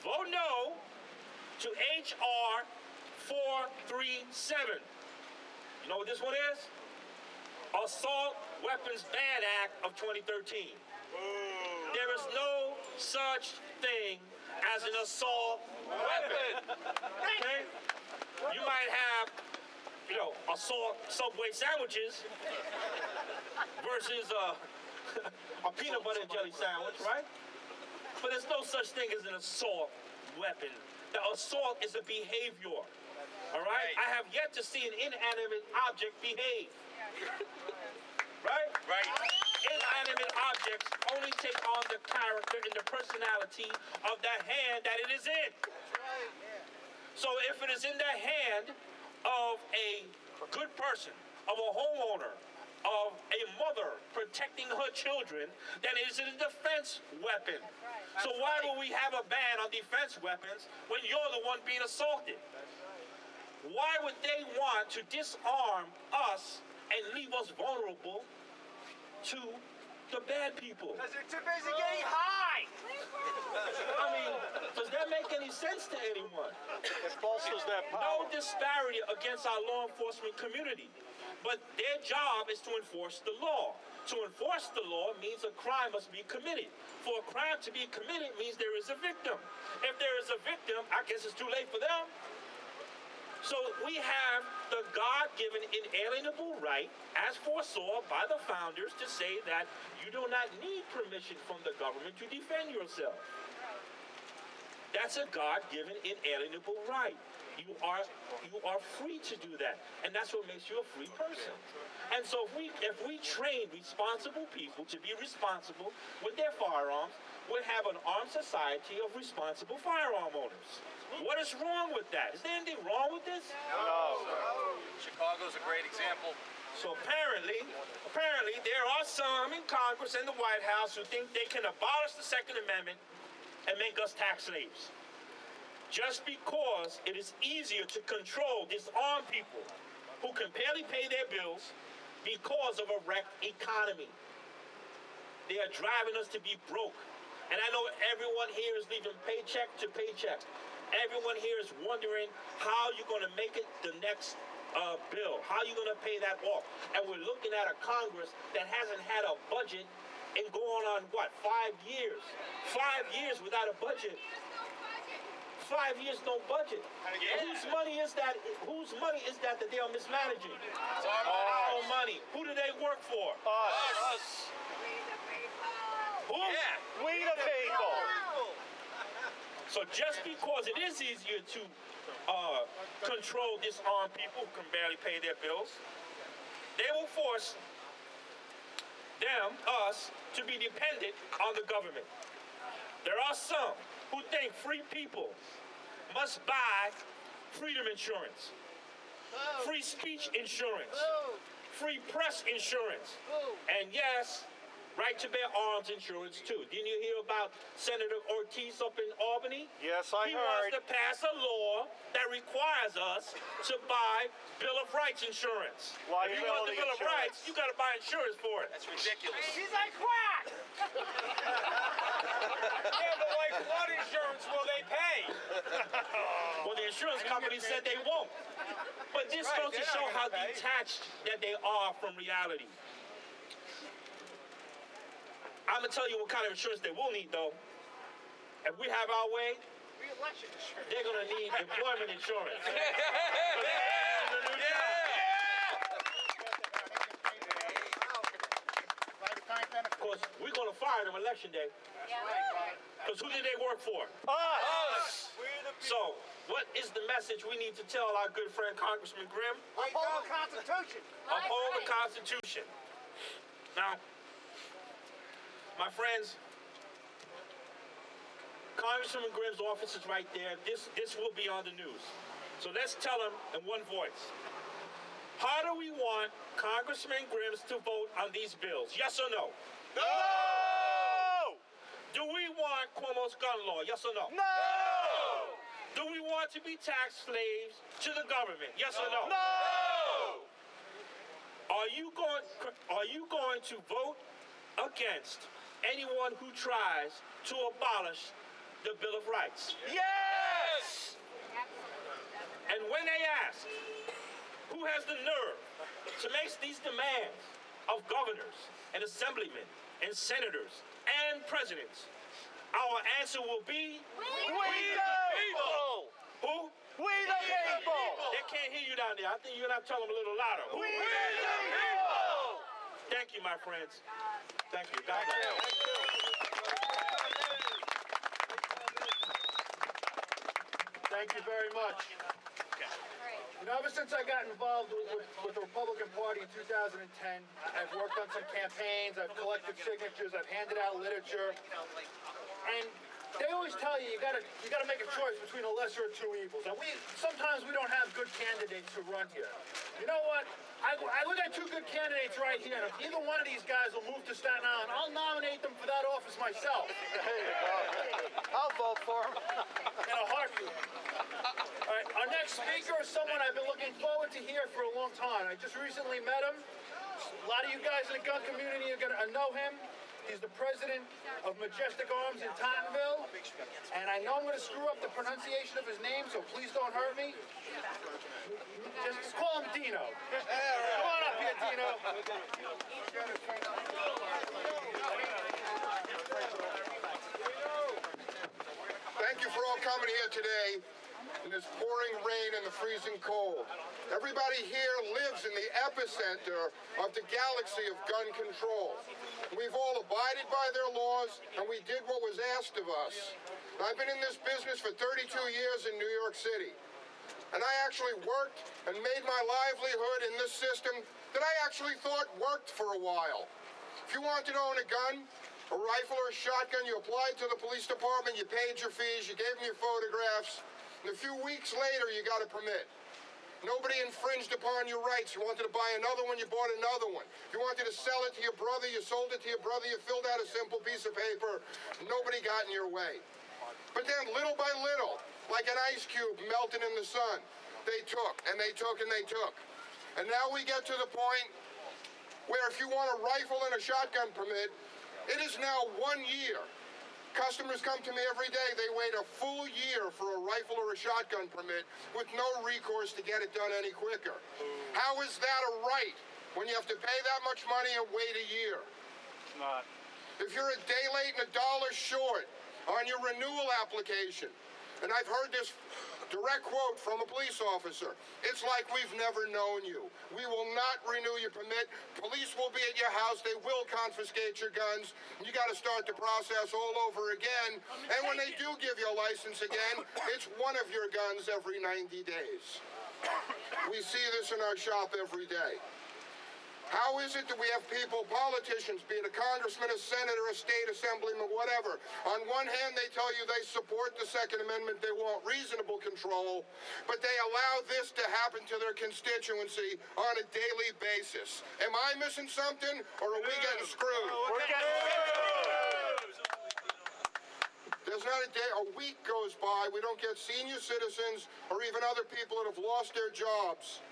vote no to H.R. 437. You know what this one is? Assault Weapons Ban Act of 2013. There is no such thing as an assault weapon. Okay? You might have, assault Subway sandwiches versus a peanut butter and jelly sandwich, right? But there's no such thing as an assault weapon. The assault is a behavior, all right? I have yet to see an inanimate object behave. Right? Right. Inanimate objects only take on the character and the personality of the hand that it is in. So if it is in the hand of a good person, of a homeowner, of a mother protecting her children, then it is a defense weapon. So why would we have a ban on defense weapons when you're the one being assaulted? Why would they want to disarm us and leave us vulnerable to the bad people? Because they're too busy getting high. I mean, does that make any sense to anyone? It bolsters that power. No disparity against our law enforcement community, but their job is to enforce the law. To enforce the law means a crime must be committed. For a crime to be committed means there is a victim. If there is a victim, I guess it's too late for them. So we have the God-given inalienable right, as foresaw by the founders, to say that you do not need permission from the government to defend yourself. That's a God-given inalienable right. You are free to do that, and that's what makes you a free person. And so if we train responsible people to be responsible with their firearms, we'll have an armed society of responsible firearm owners. What is wrong with that? Is there anything wrong with this? No. Chicago's a great example. So apparently there are some in Congress and the White House who think they can abolish the Second Amendment and make us tax slaves. Just because it is easier to control disarmed people who can barely pay their bills because of a wrecked economy. They are driving us to be broke. And I know everyone here is living paycheck to paycheck. Everyone here is wondering how you're going to make it the next bill. How you're going to pay that off. And we're looking at a Congress that hasn't had a budget in going on, 5 years? 5 years without a budget. 5 5 years no budget. Yeah. Whose money is that? Whose money is that they are mismanaging? It's our Our money. Who do they work for? Us. Who? Yeah. We the people. So just because it is easier to control disarmed people who can barely pay their bills, they will force us, to be dependent on the government. There are some who think free people must buy freedom insurance, free speech insurance, free press insurance, and yes, right to bear arms insurance too. Didn't you hear about Senator Ortiz up in Albany? Yes, I He heard. wants to pass a law that requires us to buy Bill of Rights insurance. If you want the Bill of Rights, you got to buy insurance for it. That's ridiculous. He's like quack! Yeah, but like what insurance will they pay? Well, the insurance company said they won't. But this goes to show how detached that they are from reality. I'm going to tell you what kind of insurance they will need, though. If we have our way, they're going to need employment insurance. Of course, we're going to fire them election day. Because who did they work for? Us. So, what is the message we need to tell our good friend Congressman Grimm? Uphold the Constitution. Uphold the Constitution. Now, my friends, Congressman Grimm's office is right there. This will be on the news. So let's tell him in one voice. How do we want Congressman Grimm to vote on these bills? Yes or no? No! Do we want Cuomo's gun law? Yes or no? No! Do we want to be tax slaves to the government? Yes or no? No! Are you going to vote against anyone who tries to abolish the Bill of Rights? Yes! And when they ask, who has the nerve to make these demands of governors and assemblymen and senators and presidents, our answer will be, We the people! who? We the people! They can't hear you down there. I think you're going to have to tell them a little louder. Who? We the people! Thank you, my friends. Thank you. God bless. Thank you very much. You know, ever since I got involved with the Republican Party in 2010, I've worked on some campaigns, I've collected signatures, I've handed out literature, and they always tell you you gotta make a choice between the lesser of two evils. And sometimes we don't have good candidates to run here. You know what? I look at two good candidates right here, and if either one of these guys will move to Staten Island, I'll nominate them for that office myself. There you go. I'll vote for him. In a heartbeat. All right, our next speaker is someone I've been looking forward to hear for a long time. I just recently met him. A lot of you guys in the gun community are going to know him. He's the president of Majestic Arms in Tottenville. And I know I'm going to screw up the pronunciation of his name, so please don't hurt me. Just call him Dino. Come on up here, Dino. Thank you for all coming here today in this pouring rain and the freezing cold. Everybody here lives in the epicenter of the galaxy of gun control. We've all abided by their laws, and we did what was asked of us. I've been in this business for 32 years in New York City, and I actually worked and made my livelihood in this system that I actually thought worked for a while. If you wanted to own a gun, a rifle or a shotgun, you applied to the police department, you paid your fees, you gave them your photographs, and a few weeks later you got a permit. Nobody infringed upon your rights. You wanted to buy another one, you bought another one. You wanted to sell it to your brother, you sold it to your brother, you filled out a simple piece of paper. Nobody got in your way. But then little by little, like an ice cube melting in the sun, they took and they took and they took. And now we get to the point where if you want a rifle and a shotgun permit, it is now 1 year. Customers come to me every day. They wait a full year for a rifle or a shotgun permit with no recourse to get it done any quicker. How is that a right when you have to pay that much money and wait a year? It's not. If you're a day late and $1 short on your renewal application, And I've heard this direct quote from a police officer. It's like we've never known you. We will not renew your permit. Police will be at your house. They will confiscate your guns. You got to start the process all over again. And when they do give you a license again, it's one of your guns every 90 days. We see this in our shop every day. How is it that we have people, politicians, be it a congressman, a senator, a state assemblyman, whatever, on one hand they tell you they support the Second Amendment, they want reasonable control, but they allow this to happen to their constituency on a daily basis? Am I missing something, or are we getting screwed? We're getting screwed. There's not a day, a week goes by, we don't get senior citizens or even other people that have lost their jobs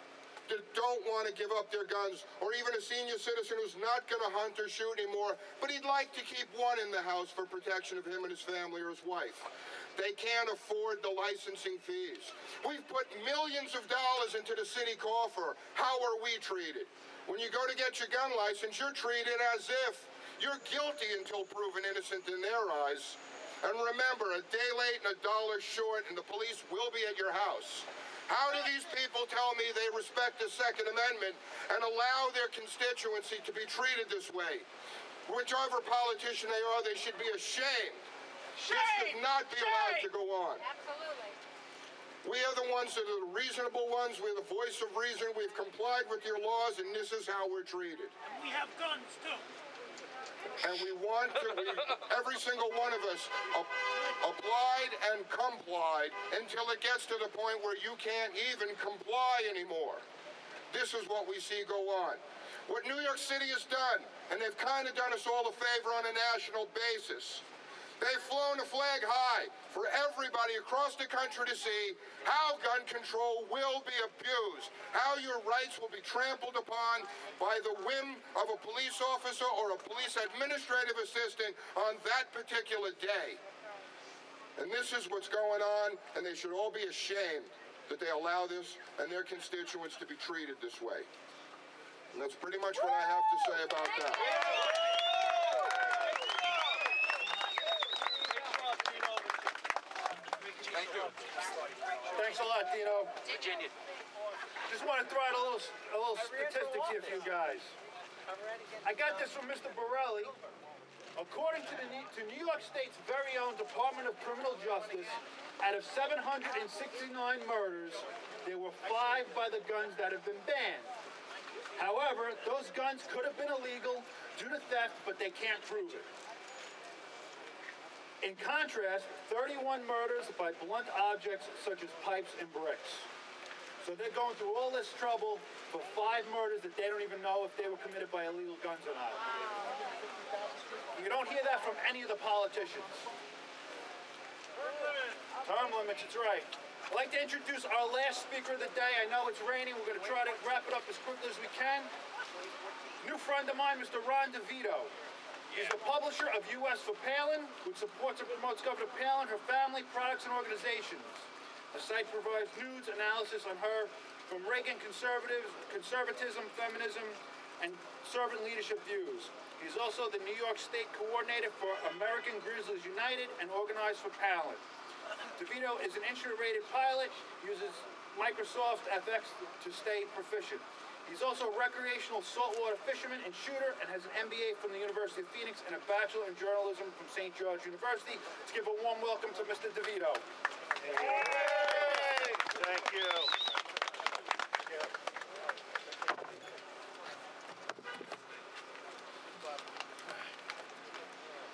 that don't want to give up their guns, or even a senior citizen who's not going to hunt or shoot anymore, but he'd like to keep one in the house for protection of him and his family or his wife. They can't afford the licensing fees. We've put millions of dollars into the city coffer. How are we treated? When you go to get your gun license, you're treated as if you're guilty until proven innocent in their eyes. And remember, a day late and $1 short, and the police will be at your house. How do these people tell me they respect the Second Amendment and allow their constituency to be treated this way? Whichever politician they are, they should be ashamed. This should not be allowed to go on. Absolutely. We are the ones that are the reasonable ones. We're the voice of reason. We've complied with your laws, and this is how we're treated. And we have guns, too. And we want to, every single one of us applied and complied until it gets to the point where you can't even comply anymore. This is what we see go on. What New York City has done, and they've kind of done us all a favor on a national basis, they've flown the flag high for everybody across the country to see how gun control will be abused, how your rights will be trampled upon by the whim of a police officer or a police administrative assistant on that particular day. And this is what's going on, and they should all be ashamed that they allow this and their constituents to be treated this way. And that's pretty much what I have to say about that. Thank you. Thanks a lot, Dino. Virginia. Just want to throw out a little statistic here for you guys. I got this from Mr. Borelli. According to New York State's very own Department of Criminal Justice, out of 769 murders, there were 5 by the guns that have been banned. However, those guns could have been illegal due to theft, but they can't prove it. In contrast, 31 murders by blunt objects such as pipes and bricks. So they're going through all this trouble for 5 murders that they don't even know if they were committed by illegal guns or not. You don't hear that from any of the politicians. Term limits, it's right. I'd like to introduce our last speaker of the day. I know it's raining. We're going to try to wrap it up as quickly as we can. New friend of mine, Mr. Devito. He's the publisher of U.S. for Palin, which supports and promotes Governor Palin, her family, products, and organizations. The site provides news analysis on her from Reagan conservatism, feminism, and servant leadership views. He's also the New York State coordinator for American Grizzlies United and Organized for Palin. Devito is an instrument-rated pilot, uses Microsoft FX to stay proficient. He's also a recreational saltwater fisherman and shooter and has an MBA from the University of Phoenix and a Bachelor in Journalism from St. George University. Let's give a warm welcome to Mr. Devito. Hey! Thank you.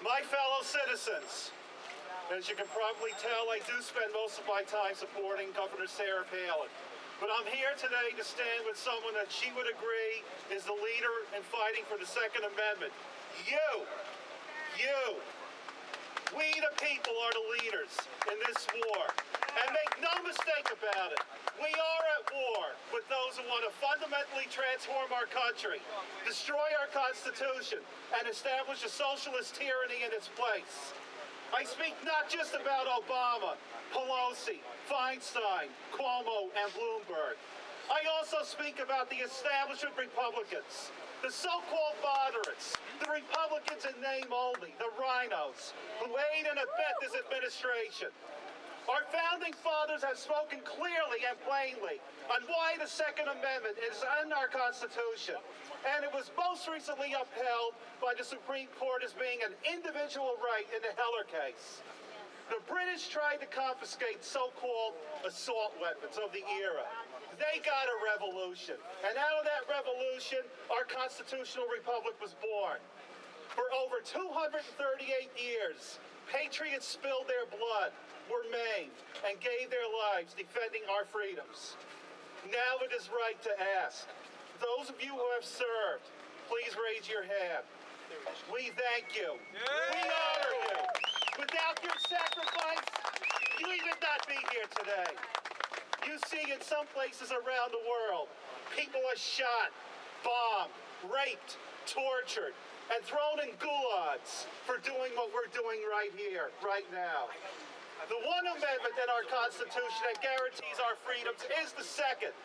My fellow citizens, as you can probably tell, I do spend most of my time supporting Governor Sarah Palin. But I'm here today to stand with someone that she would agree is the leader in fighting for the Second Amendment. You. We the people are the leaders in this war. And make no mistake about it, we are at war with those who want to fundamentally transform our country, destroy our Constitution, and establish a socialist tyranny in its place. I speak not just about Obama, Pelosi, Feinstein, Cuomo, and Bloomberg. I also speak about the establishment Republicans, the so-called moderates, the Republicans in name only, the rhinos, who aid and abet this administration. Our founding fathers have spoken clearly and plainly on why the Second Amendment is in our Constitution, and it was most recently upheld by the Supreme Court as being an individual right in the Heller case. The British tried to confiscate so-called assault weapons of the era. They got a revolution, and out of that revolution, our constitutional republic was born. For over 238 years, patriots spilled their blood, were maimed, and gave their lives defending our freedoms. Now it is right to ask, those of you who have served, please raise your hand. We thank you. We honor you. Without your sacrifice, you would not be here today. You see in some places around the world, people are shot, bombed, raped, tortured, and thrown in gulags for doing what we're doing right here, right now. The one amendment in our Constitution that guarantees our freedoms is the second.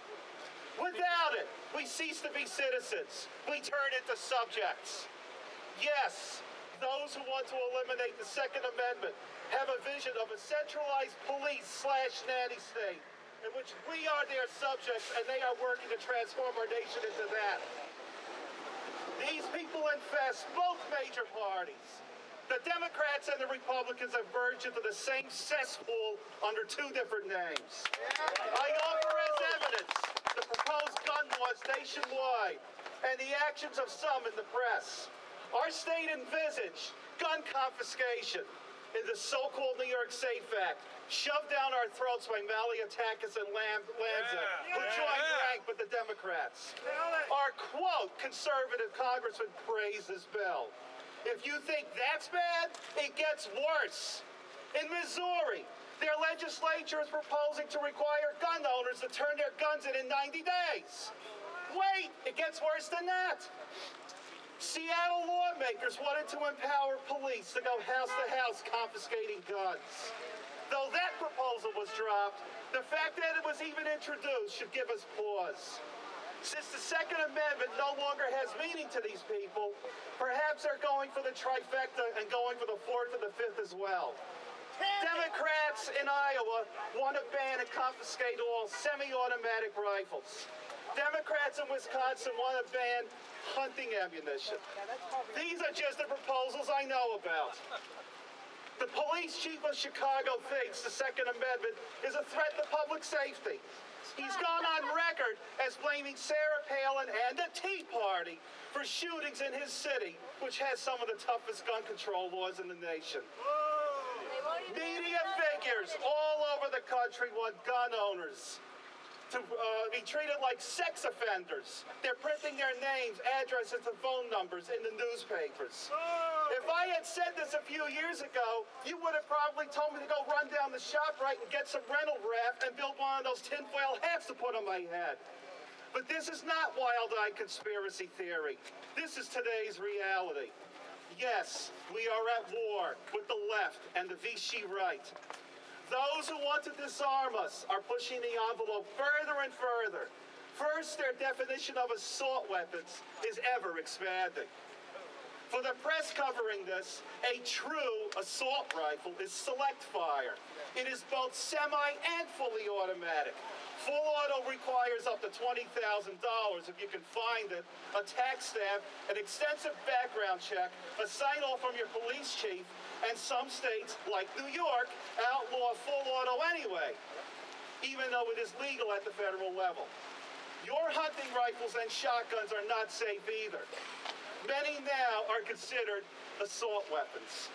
Without it, we cease to be citizens. We turn into subjects. Yes, those who want to eliminate the Second Amendment have a vision of a centralized police/nanny state in which we are their subjects and they are working to transform our nation into that. These people infest both major parties. The Democrats and the Republicans have merged into the same cesspool under two different names. I offer as evidence the proposed gun laws nationwide and the actions of some in the press. Our state envisaged gun confiscation in the so-called New York SAFE Act, shoved down our throats by Malliotakis and Lanza, who joined rank with the Democrats. Our, quote, conservative congressman praised this bill. If you think that's bad, it gets worse. In Missouri, their legislature is proposing to require gun owners to turn their guns in 90 days. Wait, it gets worse than that. Seattle lawmakers wanted to empower police to go house to house confiscating guns. Though that proposal was dropped, the fact that it was even introduced should give us pause. Since the Second Amendment no longer has meaning to these people, perhaps they're going for the trifecta and going for the fourth and the fifth as well. Democrats in Iowa want to ban and confiscate all semi-automatic rifles. Democrats in Wisconsin want to ban hunting ammunition. These are just the proposals I know about. The police chief of Chicago thinks the Second Amendment is a threat to public safety. He's gone on record as blaming Sarah Palin and the Tea Party for shootings in his city, which has some of the toughest gun control laws in the nation. Media figures all over the country want gun owners to be treated like sex offenders. They're printing their names, addresses, and phone numbers in the newspapers. If I had said this a few years ago, you would have probably told me to go run down the ShopRite and get some rental raft and build one of those tinfoil hats to put on my head. But this is not wild-eyed conspiracy theory. This is today's reality. Yes, we are at war with the left and the Vichy right. Those who want to disarm us are pushing the envelope further and further. First, their definition of assault weapons is ever expanding. For the press covering this, a true assault rifle is select fire. It is both semi and fully automatic. Full auto requires up to $20,000 if you can find it, a tax stamp, an extensive background check, a sign-off from your police chief, and some states, like New York, outlaw full auto anyway, even though it is legal at the federal level. Your hunting rifles and shotguns are not safe either. Many now are considered assault weapons.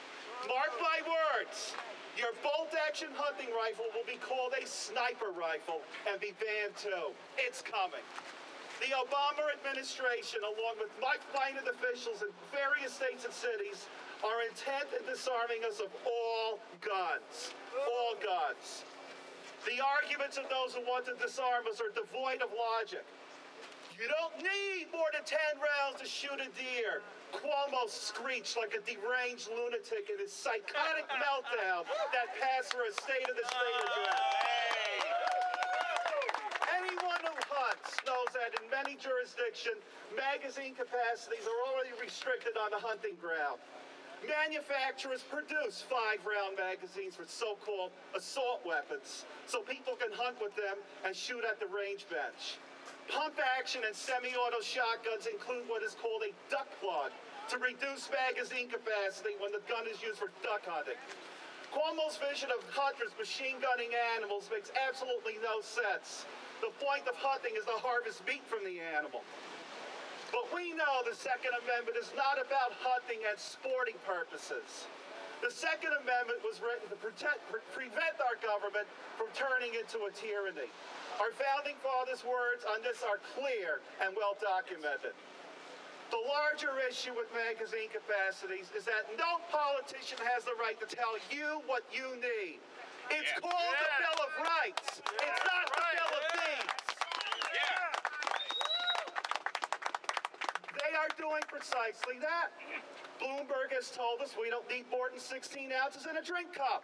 Mark my words, your bolt-action hunting rifle will be called a sniper rifle and be banned too. It's coming. The Obama administration, along with like-minded officials in various states and cities, are intent in disarming us of all guns. All guns. The arguments of those who want to disarm us are devoid of logic. You don't need more than 10 rounds to shoot a deer. Cuomo screeched like a deranged lunatic in his psychotic meltdown that passed for a State of the State address. Anyone who hunts knows that in many jurisdictions, magazine capacities are already restricted on the hunting ground. Manufacturers produce 5-round magazines for so-called assault weapons so people can hunt with them and shoot at the range bench. Pump action and semi-auto shotguns include what is called a duck plug to reduce magazine capacity when the gun is used for duck hunting. Cuomo's vision of hunters machine gunning animals makes absolutely no sense. The point of hunting is to harvest meat from the animal. But we know the Second Amendment is not about hunting and sporting purposes. The Second Amendment was written to prevent our government from turning into a tyranny. Our founding fathers' words on this are clear and well documented. The larger issue with magazine capacities is that no politician has the right to tell you what you need. It's called the Bill of Rights. It's not the Bill of Needs. They are doing precisely that. Bloomberg has told us we don't need more than 16 ounces in a drink cup.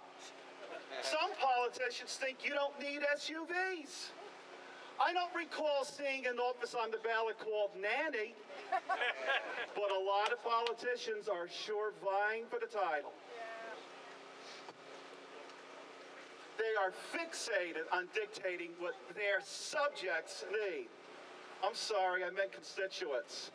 Some politicians think you don't need SUVs. I don't recall seeing an office on the ballot called nanny, but a lot of politicians are sure vying for the title. They are fixated on dictating what their subjects need. I'm sorry, I meant constituents.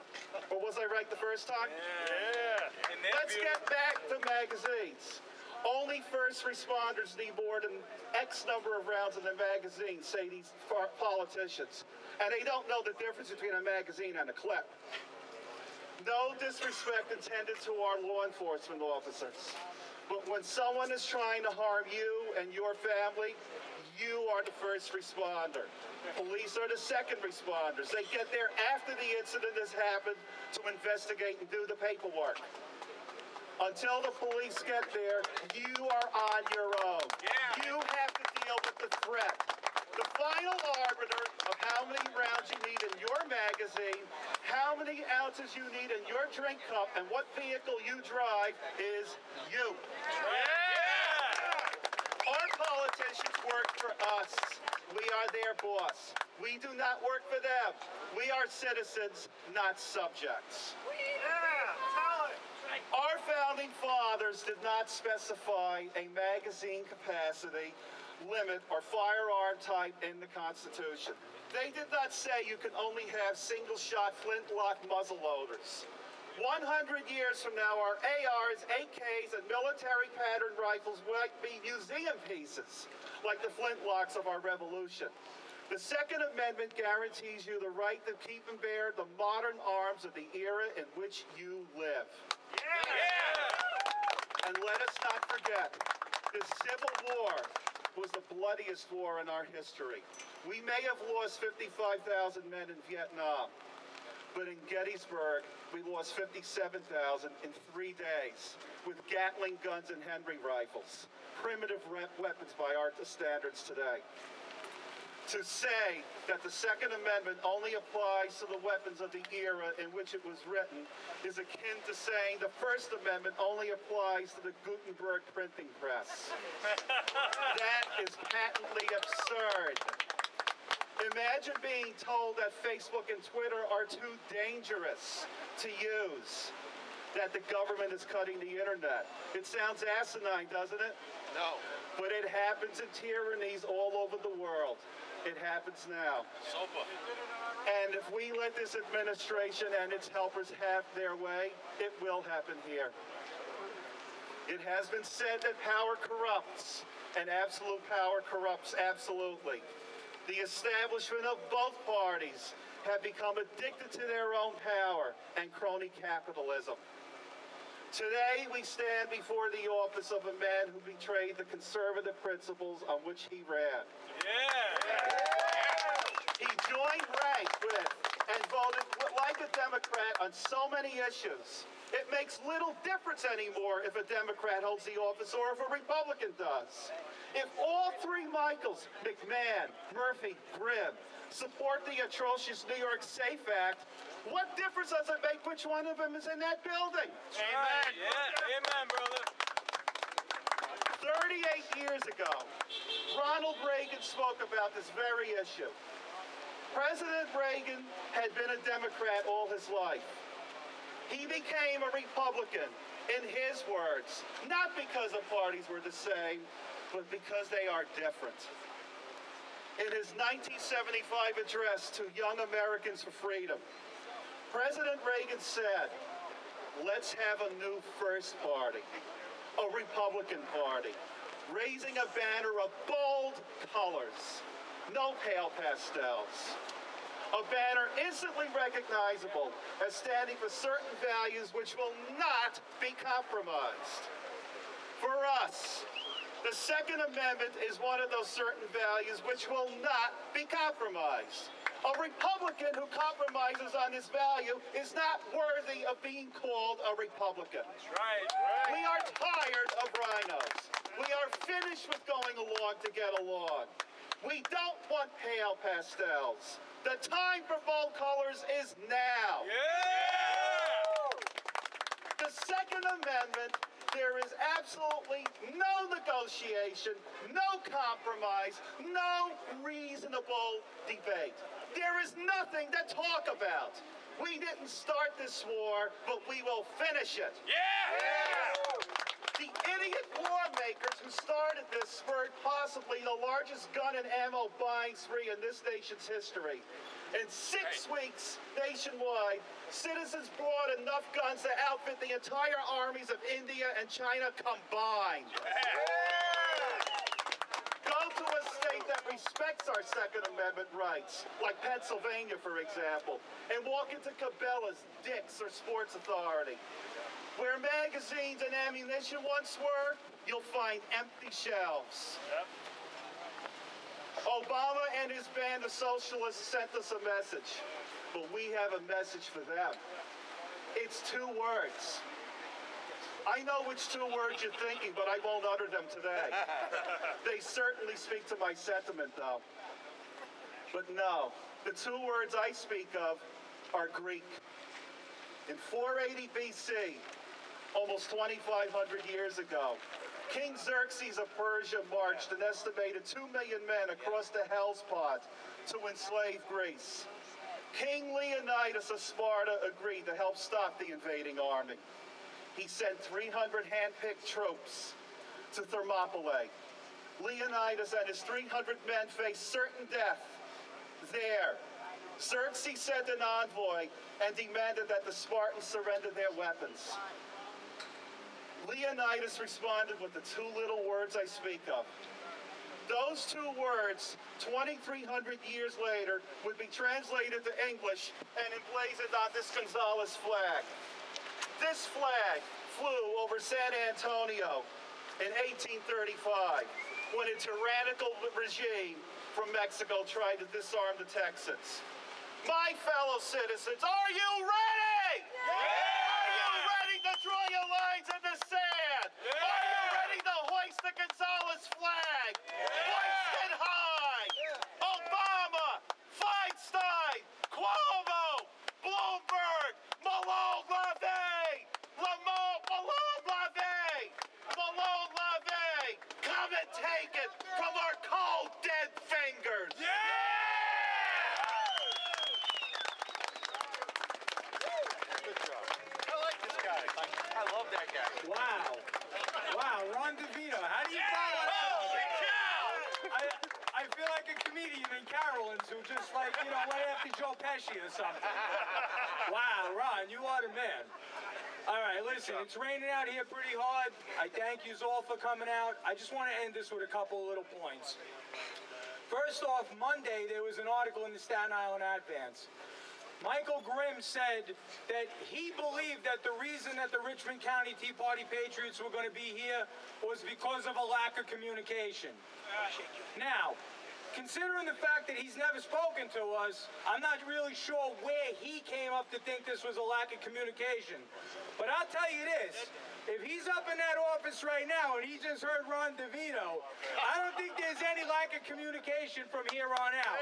Or was I right the first time? Yeah. Let's get back to magazines. Only first responders need more than X number of rounds in the magazine, say these politicians. And they don't know the difference between a magazine and a clip. No disrespect intended to our law enforcement officers. But when someone is trying to harm you and your family, you are the first responder. Police are the second responders. They get there after the incident has happened to investigate and do the paperwork. Until the police get there, you are on your own. You have to deal with the threat. The final arbiter of how many rounds you need in your magazine, how many ounces you need in your drink cup, and what vehicle you drive is you. Our politicians work for us. We are their boss. We do not work for them. We are citizens, not subjects. Our founding fathers did not specify a magazine capacity limit or firearm type in the Constitution. They did not say you can only have single-shot flintlock muzzleloaders. 100 years from now, our ARs, AKs, and military pattern rifles might be museum pieces, like the flintlocks of our revolution. The Second Amendment guarantees you the right to keep and bear the modern arms of the era in which you live. And let us not forget, the Civil War was the bloodiest war in our history. We may have lost 55,000 men in Vietnam, but in Gettysburg, we lost 57,000 in 3 days with Gatling guns and Henry rifles, primitive weapons by our standards today. To say that the Second Amendment only applies to the weapons of the era in which it was written is akin to saying the First Amendment only applies to the Gutenberg printing press. That is patently absurd. Imagine being told that Facebook and Twitter are too dangerous to use, that the government is cutting the internet. It sounds asinine, doesn't it? No. But it happens in tyrannies all over the world. It happens now. Sopa. And if we let this administration and its helpers have their way, it will happen here. It has been said that power corrupts, and absolute power corrupts absolutely. The establishment of both parties have become addicted to their own power and crony capitalism. Today, we stand before the office of a man who betrayed the conservative principles on which he ran. He joined rank with and voted like a Democrat on so many issues. It makes little difference anymore if a Democrat holds the office or if a Republican does. If all three Michaels, McMahon, Murphy, Grimm, support the atrocious New York SAFE Act, what difference does it make which one of them is in that building? Amen. Yeah. Amen, brother. 38 years ago, Ronald Reagan spoke about this very issue. President Reagan had been a Democrat all his life. He became a Republican, in his words, not because the parties were the same, but because they are different. In his 1975 address to Young Americans for Freedom, President Reagan said, "Let's have a new first party, a Republican Party, raising a banner of bold colors, no pale pastels. A banner instantly recognizable as standing for certain values which will not be compromised." For us, the Second Amendment is one of those certain values which will not be compromised. A Republican who compromises on this value is not worthy of being called a Republican. That's right. We are tired of rhinos. We are finished with going along to get along. We don't want pale pastels. The time for bold colors is now. Yeah! The Second Amendment, there is absolutely no negotiation, no compromise, no reasonable debate. There is nothing to talk about. We didn't start this war, but we will finish it. Yeah! The idiot lawmakers who started this spurred possibly the largest gun and ammo buying spree in this nation's history. In 6 weeks, nationwide, citizens bought enough guns to outfit the entire armies of India and China combined. Go to a state that respects our Second Amendment rights, like Pennsylvania, for example, and walk into Cabela's, Dick's, or Sports Authority. Where magazines and ammunition once were, you'll find empty shelves. Yep. Obama and his band of socialists sent us a message, but we have a message for them. It's 2 words. I know which 2 words you're thinking, but I won't utter them today. They certainly speak to my sentiment, though. But no, the 2 words I speak of are Greek. In 480 BC, almost 2,500 years ago, King Xerxes of Persia marched an estimated 2 million men across the Hellespont to enslave Greece. King Leonidas of Sparta agreed to help stop the invading army. He sent 300 hand-picked troops to Thermopylae. Leonidas and his 300 men faced certain death there. Xerxes sent an envoy and demanded that the Spartans surrender their weapons. Leonidas responded with the 2 little words I speak of. Those 2 words, 2,300 years later, would be translated to English and emblazoned on this Gonzales flag. This flag flew over San Antonio in 1835 when a tyrannical regime from Mexico tried to disarm the Texans. My fellow citizens, are you ready? Yeah! Are you ready to draw your lines in the sand? Yeah! Are you ready to hoist the Gonzales flag? Yeah! Hoist it high! Yeah! Obama, Feinstein, Cuomo, Bloomberg, Malone LaVey, come and take it from our cold, dead fingers! Yeah! I love that guy. Wow. Wow, Ron Devito. How do you follow that? I feel like a comedian in Carolyn's who just right after Joe Pesci or something. Wow, Ron, you are the man. All right, listen, it's raining out here pretty hard. I thank you all for coming out. I just want to end this with a couple of little points. First off, Monday, there was an article in the Staten Island Advance. Michael Grimm said that he believed that the reason that the Richmond County Tea Party Patriots were going to be here was because of a lack of communication. Now, considering the fact that he's never spoken to us, I'm not really sure where he came up to think this was a lack of communication. But I'll tell you this, if he's up in that office right now and he just heard Ron Devito, I don't think there's any lack of communication from here on out.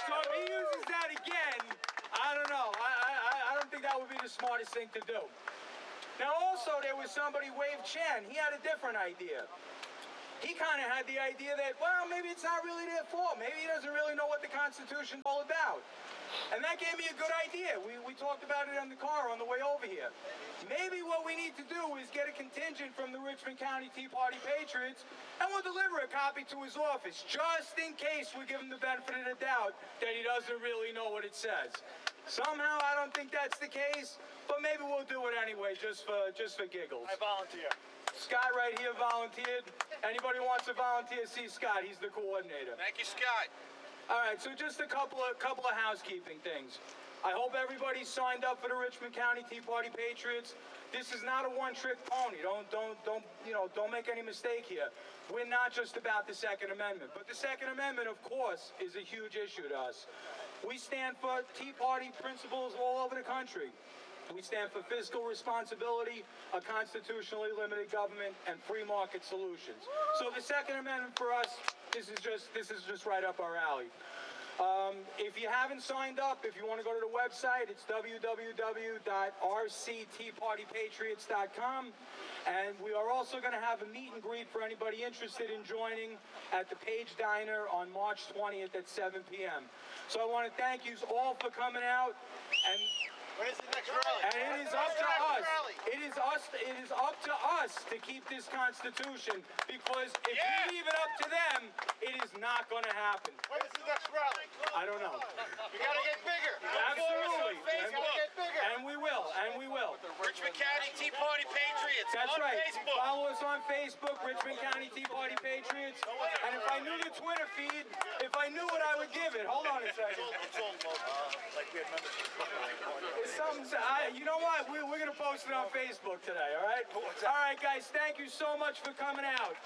So if he uses that again, I don't know. I don't think that would be the smartest thing to do. Now also there was somebody, Wave Chan, he had a different idea. He kind of had the idea that, well, maybe it's not really their fault. Maybe he doesn't really know what the Constitution's all about. And that gave me a good idea. We talked about it in the car on the way over here. Maybe what we need to do is get a contingent from the Richmond County Tea Party Patriots, and we'll deliver a copy to his office, just in case we give him the benefit of the doubt that he doesn't really know what it says. Somehow, I don't think that's the case, but maybe we'll do it anyway, just for giggles. I volunteer. Scott right here volunteered. Anybody wants to volunteer, see Scott. He's the coordinator. Thank you, Scott. All right, so just a couple of housekeeping things. I hope everybody signed up for the Richmond County Tea Party Patriots. This is not a one-trick pony. Don't make any mistake here. We're not just about the Second Amendment, but the Second Amendment, of course, is a huge issue to us. We stand for Tea Party principles all over the country. We stand for fiscal responsibility, a constitutionally limited government, and free market solutions. So the Second Amendment for us, this is just right up our alley. If you haven't signed up, if you want to go to the website, it's www.rcteapartypatriots.com. And we are also going to have a meet and greet for anybody interested in joining at the Page Diner on March 20th at 7 p.m. So I want to thank you all for coming out. And when is the next rally? And it is up to us. It is up to us to keep this Constitution, because if we leave it up to them, it is not going to happen. When is the next rally? I don't know. You got to get bigger. Absolutely. And we will. Richmond County Tea Party Patriots. That's on right. Facebook. Follow us on Facebook, Richmond County Tea Party Patriots. And if I knew the Twitter feed, if I knew what I would give it. Hold on a second. It's all like we had membership. It's something. You know what? We're going to post it on Facebook today, all right? All right, guys. Thank you so much for coming out.